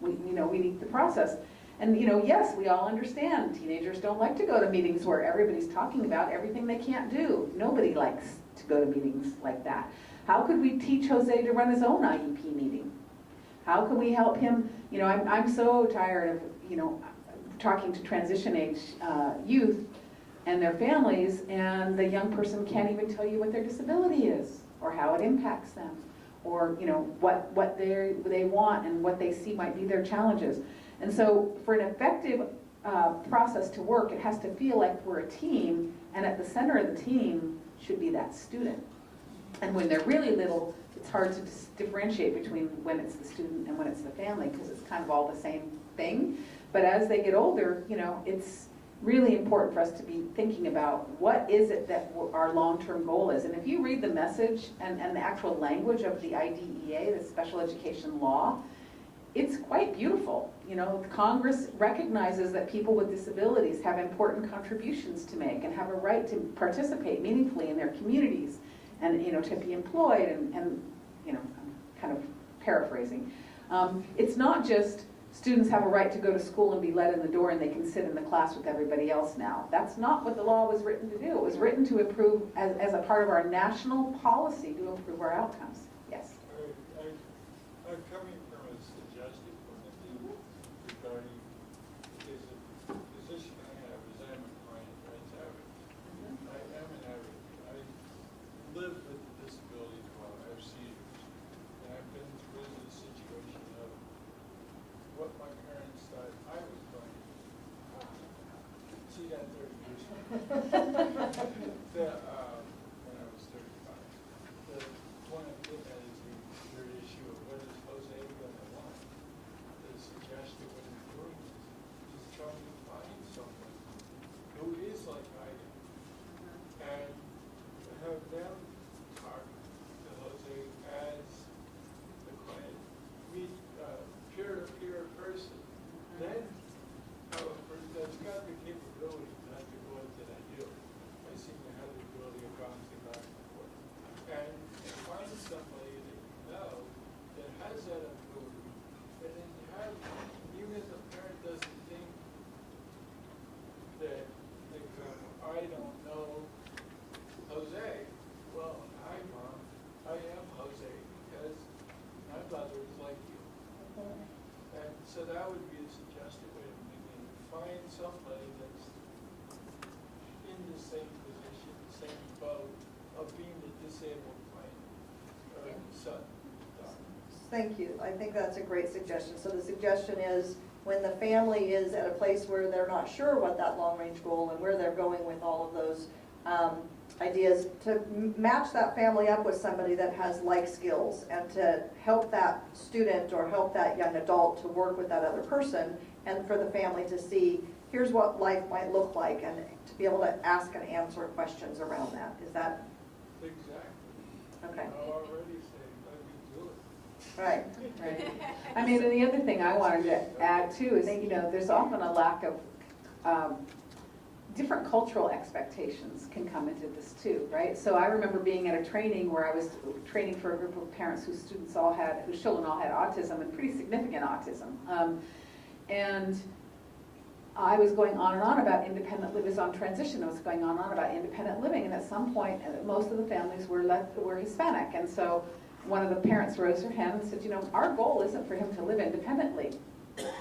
We need the process. And, you know, yes, we all understand teenagers don't like to go to meetings where everybody's talking about everything they can't do. Nobody likes to go to meetings like that. How could we teach Jose to run his own IEP meeting? How can we help him? You know, I'm so tired of, you know, talking to transition age youth and their families, and the young person can't even tell you what their disability is or how it impacts them, or, you know, what they want and what they see might be their challenges. And so for an effective process to work, it has to feel like we're a team, and at the center of the team should be that student. And when they're really little, it's hard to differentiate between when it's the student and when it's the family, because it's kind of all the same thing. But as they get older, you know, it's really important for us to be thinking about what is it that our long-term goal is. And if you read the message and the actual language of the IDEA, the special education law, it's quite beautiful. You know, Congress recognizes that people with disabilities have important contributions to make and have a right to participate meaningfully in their communities, and, you know, to be employed, and you know, I'm kind of paraphrasing. It's not just students have a right to go to school and be let in the door and they can sit in the class with everybody else now. That's not what the law was written to do. It was written to improve, as a part of our national policy, to improve our outcomes. Yes? I'm coming from a suggestive point of view regarding, because the position I have is I'm a client rights advocate. I am an advocate. I live with the disability while I have seizures, and I've been through the situation of what my parents thought I was going to do. 30 years ago. When I was 35. The point I'm getting at is your issue of what is Jose gonna want? The suggestion what he's doing is just trying to find someone who is like I am. And have them talk to Jose as the client, meet peer-to-peer person. Then, however, that's got the capability not to go into that deal. I seem to have the ability of bouncing back and forth. And find somebody that you know that has that ability. And then you have, even if the parent doesn't think that they go, I don't know Jose. Well, hi Mom, I am Jose because my brother is like you. And so that would be a suggested way of thinking. Find somebody that's in the same position, same boat of being the disabled client or son. Thank you. I think that's a great suggestion. So the suggestion is when the family is at a place where they're not sure what that long-range goal and where they're going with all of those ideas, to match that family up with somebody that has like skills and to help that student or help that young adult to work with that other person, and for the family to see, here's what life might look like, and to be able to ask and answer questions around that. Is that? Exactly. Okay. I already say, let me do it. Right. Right. I mean, and the other thing I wanted to add too is, you know, there's often a lack of different cultural expectations can come into this too, right? So I remember being at a training where I was training for a group of parents whose children all had autism, and pretty significant autism. And I was going on and on about independent living. It was on transition. I was going on and on about independent living, and at some point, most of the families were Hispanic, and so one of the parents rose her hand and said, you know, our goal isn't for him to live independently.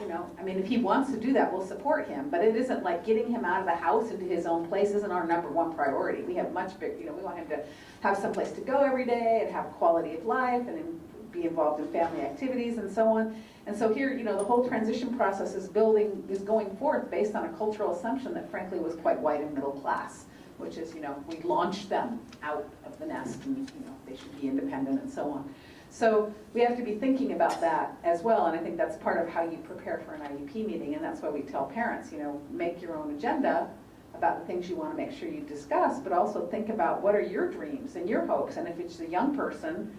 You know, I mean, if he wants to do that, we'll support him, but it isn't like getting him out of the house into his own place isn't our #1 priority. We have much bigger, you know, we want him to have some place to go every day and have quality of life and be involved in family activities and so on. And so here, you know, the whole transition process is going forth based on a cultural assumption that frankly was quite white and middle class, which is, you know, we launched them out of the nest and, you know, they should be independent and so on. So we have to be thinking about that as well, and I think that's part of how you prepare for an IEP meeting, and that's why we tell parents, you know, make your own agenda about the things you want to make sure you discuss, but also think about what are your dreams and your hopes, and if it's a young person,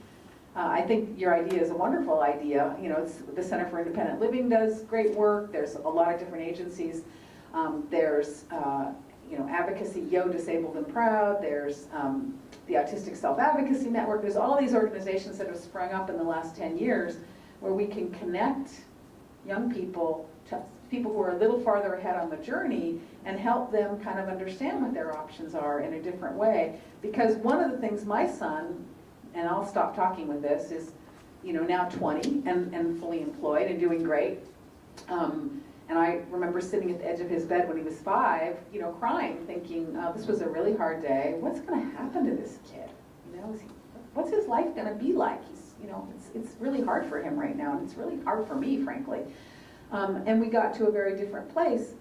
I think your idea is a wonderful idea. You know, the Center for Independent Living does great work. There's a lot of different agencies. There's you know, advocacy, Yo Disabled and Proud. There's the Autistic Self-Advocacy Network. There's all these organizations that have sprung up in the last 10 years where we can connect young people to people who are a little farther ahead on the journey and help them kind of understand what their options are in a different way. Because one of the things my son, and I'll stop talking with this, is, you know, now 20 and fully employed and doing great. And I remember sitting at the edge of his bed when he was 5, you know, crying, thinking, this was a really hard day. What's going to happen to this kid? You know, what's his life going to be like? He's, you know, it's really hard for him right now, and it's really hard for me, frankly. And we got to a very different place,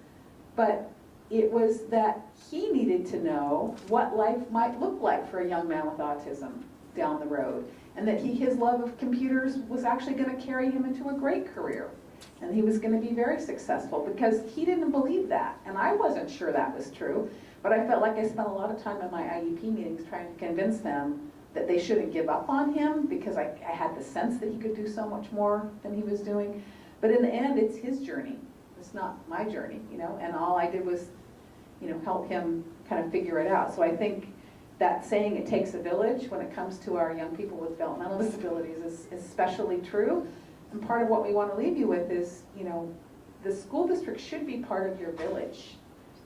but it was that he needed to know what life might look like for a young man with autism down the road, and that his love of computers was actually going to carry him into a great career. And he was going to be very successful, because he didn't believe that. And I wasn't sure that was true, but I felt like I spent a lot of time in my IEP meetings trying to convince them that they shouldn't give up on him, because I had the sense that he could do so much more than he was doing. But in the end, it's his journey. It's not my journey, you know, and all I did was, you know, help him kind of figure it out. So I think that saying it takes a village when it comes to our young people with developmental disabilities is especially true. And part of what we want to leave you with is, you know, the school district should be part of your village.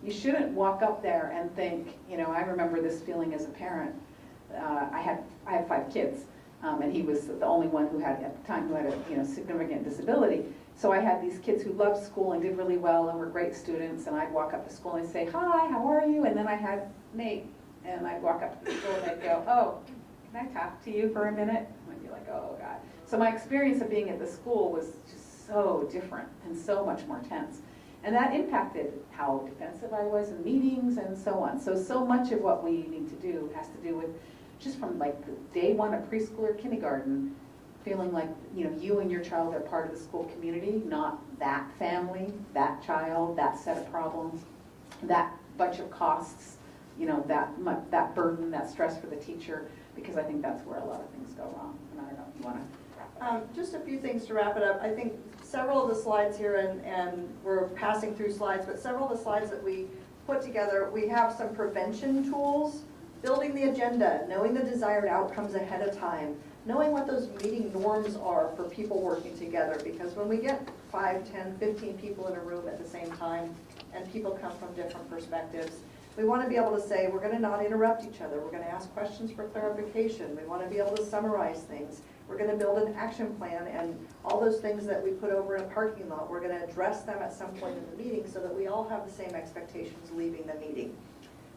You shouldn't walk up there and think, you know, I remember this feeling as a parent. I have 5 kids, and he was the only one who had, at the time, who had a, you know, significant disability. So I had these kids who loved school and did really well and were great students, and I'd walk up to school and say, hi, how are you? And then I had Nate, and I'd walk up to the school and they'd go, oh, can I talk to you for a minute? And I'd be like, oh God. So my experience of being at the school was just so different and so much more tense. And that impacted how defensive I was in meetings and so on. So much of what we need to do has to do with just from like the day one of preschool or kindergarten, feeling like, you and your child are part of the school community, not that family, that child, that set of problems, that bunch of costs, that burden, that stress for the teacher, because I think that's where a lot of things go wrong. And I don't know if you want to. Just a few things to wrap it up. I think several of the slides here, and we're passing through slides, but several of the slides that we put together, we have some prevention tools, building the agenda, knowing the desired outcomes ahead of time, knowing what those meeting norms are for people working together, because when we get 5, 10, 15 people in a room at the same time, and people come from different perspectives, we want to be able to say, we're going to not interrupt each other, we're going to ask questions for clarification, we want to be able to summarize things, we're going to build an action plan, and all those things that we put over in a parking lot, we're going to address them at some point in the meeting so that we all have the same expectations leaving the meeting.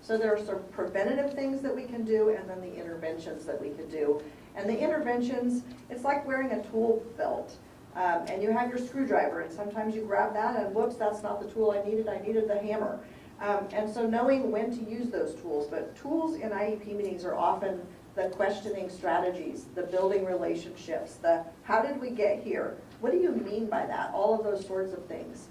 So there are some preventative things that we can do, and then the interventions that we could do. And the interventions, it's like wearing a tool belt. And you have your screwdriver, and sometimes you grab that, and whoops, that's not the tool I needed the hammer. And so knowing when to use those tools, but tools in IEP meetings are often the questioning strategies, the building relationships, the how did we get here? What do you mean by that? All of those sorts of things.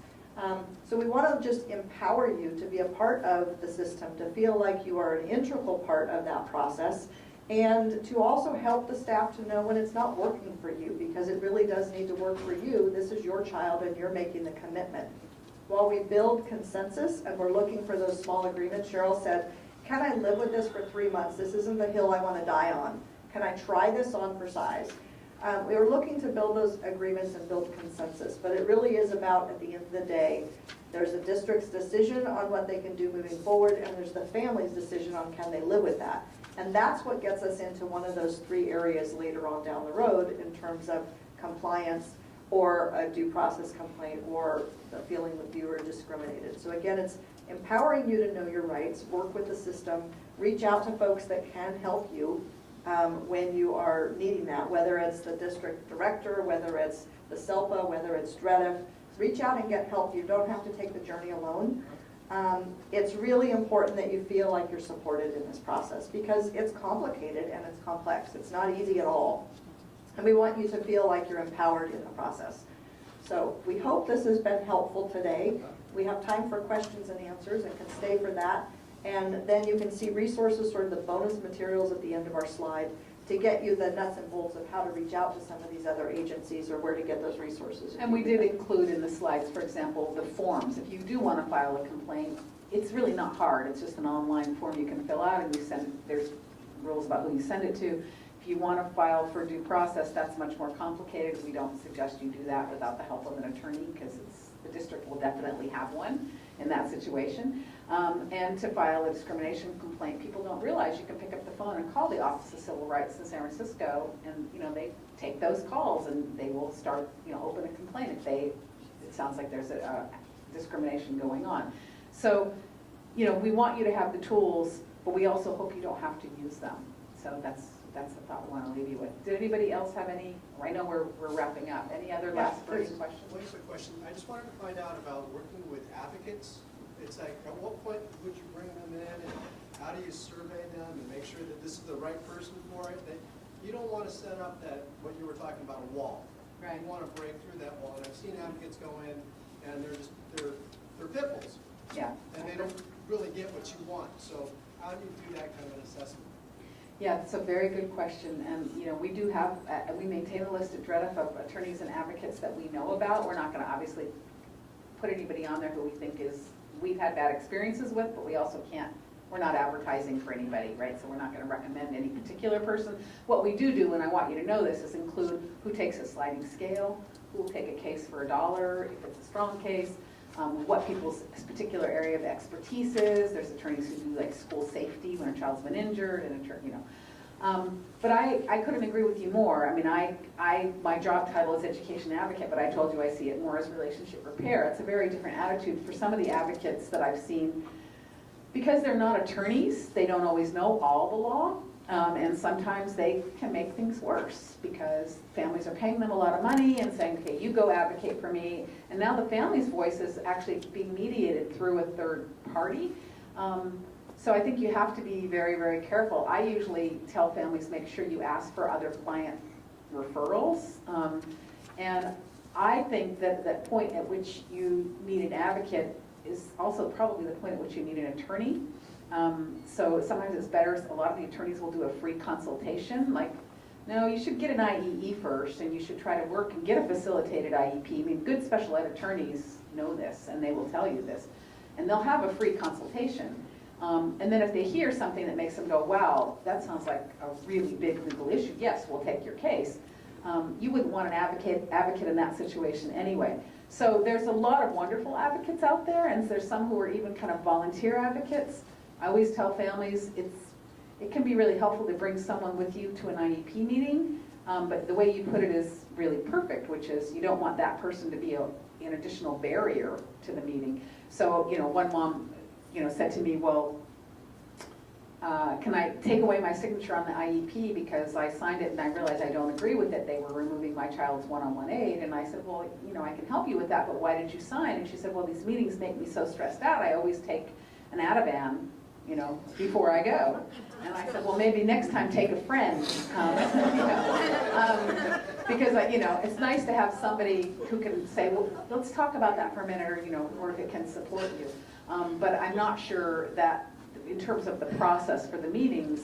So we want to just empower you to be a part of the system, to feel like you are an integral part of that process, and to also help the staff to know when it's not working for you, because it really does need to work for you. This is your child and you're making the commitment. While we build consensus and we're looking for those small agreements, Cheryl said, can I live with this for 3 months? This isn't the hill I want to die on. Can I try this on for size? We were looking to build those agreements and build consensus, but it really is about, at the end of the day, there's a district's decision on what they can do moving forward, and there's the family's decision on can they live with that. And that's what gets us into one of those 3 areas later on down the road in terms of compliance or a due process complaint or the feeling that you were discriminated. So again, it's empowering you to know your rights, work with the system, reach out to folks that can help you when you are needing that, whether it's the district director, whether it's the SELPA, whether it's DREDF. Reach out and get help. You don't have to take the journey alone. It's really important that you feel like you're supported in this process because it's complicated and it's complex. It's not easy at all. And we want you to feel like you're empowered in the process. So we hope this has been helpful today. We have time for questions and answers and can stay for that. And then you can see resources, sort of the bonus materials at the end of our slide to get you the nuts and bolts of how to reach out to some of these other agencies or where to get those resources. And we did include in the slides, for example, the forms. If you do want to file a complaint, it's really not hard. It's just an online form you can fill out and you send, there's rules about who you send it to. If you want to file for due process, that's much more complicated. We don't suggest you do that without the help of an attorney because the district will definitely have one in that situation. And to file a discrimination complaint, people don't realize you can pick up the phone and call the Office of Civil Rights in San Francisco, and they take those calls and they will start open a complaint if it sounds like there's a discrimination going on. So we want you to have the tools, but we also hope you don't have to use them. So that's the thought we want to leave you with. Did anybody else have any? I know we're wrapping up. Any other last burning questions? One quick question. I just wanted to find out about working with advocates. It's like, at what point would you bring them in, and how do you survey them and make sure that this is the right person for it? That you don't want to set up what you were talking about, a wall. Right. You want to break through that wall. And I've seen advocates go in, and they're pit bulls. Yeah. And they don't really get what you want. So how do you do that kind of an assessment? Yeah, that's a very good question, and we do have, we maintain a list at DREDF of attorneys and advocates that we know about. We're not going to obviously put anybody on there who we think we've had bad experiences with, but we also can't, we're not advertising for anybody, right? So we're not going to recommend any particular person. What we do, and I want you to know this, is include who takes a sliding scale, who will take a case for $1 if it's a strong case, what people's particular area of expertise is. There's attorneys who do like school safety when a child's been injured, and but I couldn't agree with you more. I mean, my job title is education advocate, but I told you I see it more as relationship repair. It's a very different attitude for some of the advocates that I've seen. Because they're not attorneys, they don't always know all the law, And sometimes they can make things worse because families are paying them a lot of money and saying, okay, you go advocate for me. And now the family's voice is actually being mediated through a third party. So I think you have to be very, very careful. I usually tell families, make sure you ask for other client referrals. And I think that that point at which you need an advocate is also probably the point at which you need an attorney. So sometimes it's better, a lot of the attorneys will do a free consultation, like, no, you should get an IEE first, and you should try to work and get a facilitated IEP. I mean, good special ed attorneys know this, and they will tell you this. And they'll have a free consultation. And then if they hear something that makes them go, wow, that sounds like a really big legal issue, yes, we'll take your case. You wouldn't want an advocate in that situation anyway. So there's a lot of wonderful advocates out there, and there's some who are even kind of volunteer advocates. I always tell families it can be really helpful to bring someone with you to an IEP meeting, but the way you put it is really perfect, which is you don't want that person to be an additional barrier to the meeting. So, one mom, said to me, well, can I take away my signature on the IEP because I signed it and I realized I don't agree with it. They were removing my child's one-on-one aid. And I said, well, I can help you with that, but why did you sign? And she said, well, these meetings make me so stressed out. I always take an Ativan, before I go. And I said, well, maybe next time take a friend. Because, it's nice to have somebody who can say, well, let's talk about that for a minute, or if it can support you. But I'm not sure that in terms of the process for the meetings,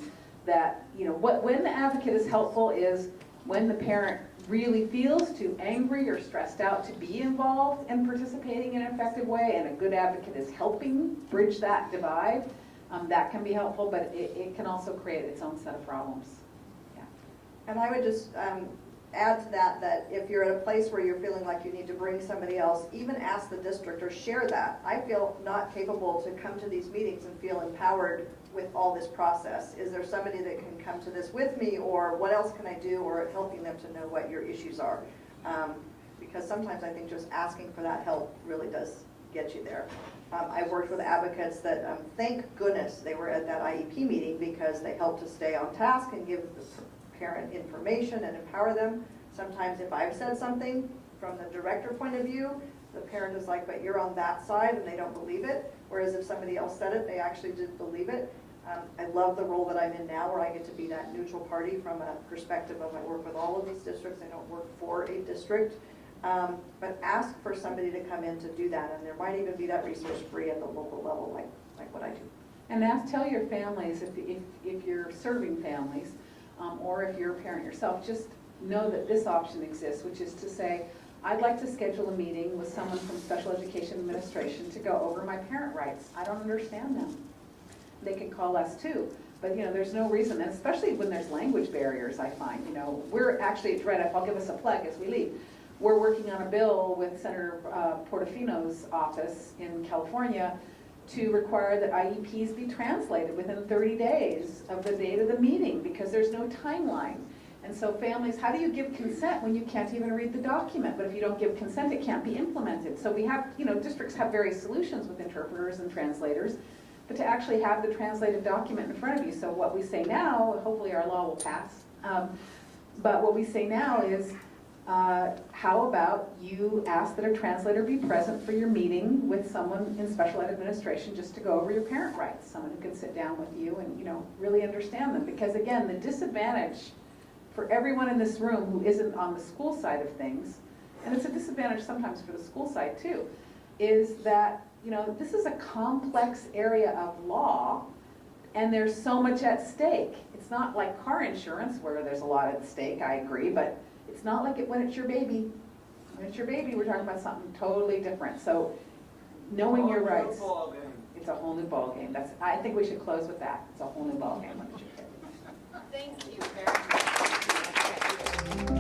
that, when the advocate is helpful is when the parent really feels too angry or stressed out to be involved and participating in an effective way, and a good advocate is helping bridge that divide. That can be helpful, but it can also create its own set of problems. Yeah. And I would just add to that if you're at a place where you're feeling like you need to bring somebody else, even ask the district or share that. I feel not capable to come to these meetings and feel empowered with all this process. Is there somebody that can come to this with me, or what else can I do, or helping them to know what your issues are? Because sometimes I think just asking for that help really does get you there. I've worked with advocates that, thank goodness they were at that IEP meeting, because they helped to stay on task and give the parent information and empower them. Sometimes if I've said something from the director point of view, the parent is like, but you're on that side, and they don't believe it. Whereas if somebody else said it, they actually did believe it. I love the role that I'm in now, where I get to be that neutral party from a perspective of I work with all of these districts. I don't work for a district. But ask for somebody to come in to do that, and there might even be that resource free at the local level, like what I do. And tell your families, if you're serving families, or if you're a parent yourself, just know that this option exists, which is to say, I'd like to schedule a meeting with someone from Special Education Administration to go over my parent rights. I don't understand them. They can call us too. But there's no reason, and especially when there's language barriers, I find. We're actually at DREDF, I'll give us a plug as we leave. We're working on a bill with Senator Portofino's office in California to require that IEPs be translated within 30 days of the date of the meeting, because there's no timeline. And so families, how do you give consent when you can't even read the document? But if you don't give consent, it can't be implemented. So we have, districts have various solutions with interpreters and translators, but to actually have the translated document in front of you. So what we say now, hopefully our law will pass, but what we say now is, how about you ask that a translator be present for your meeting with someone in special ed administration, just to go over your parent rights, someone who can sit down with you and really understand them. Because again, the disadvantage for everyone in this room who isn't on the school side of things, and it's a disadvantage sometimes for the school side too, is that this is a complex area of law, and there's so much at stake. It's not like car insurance where there's a lot at stake, I agree, but it's not like when it's your baby. When it's your baby, we're talking about something totally different. So knowing your rights, it's a whole new ball game. I think we should close with that. It's a whole new ball game. Thank you very much.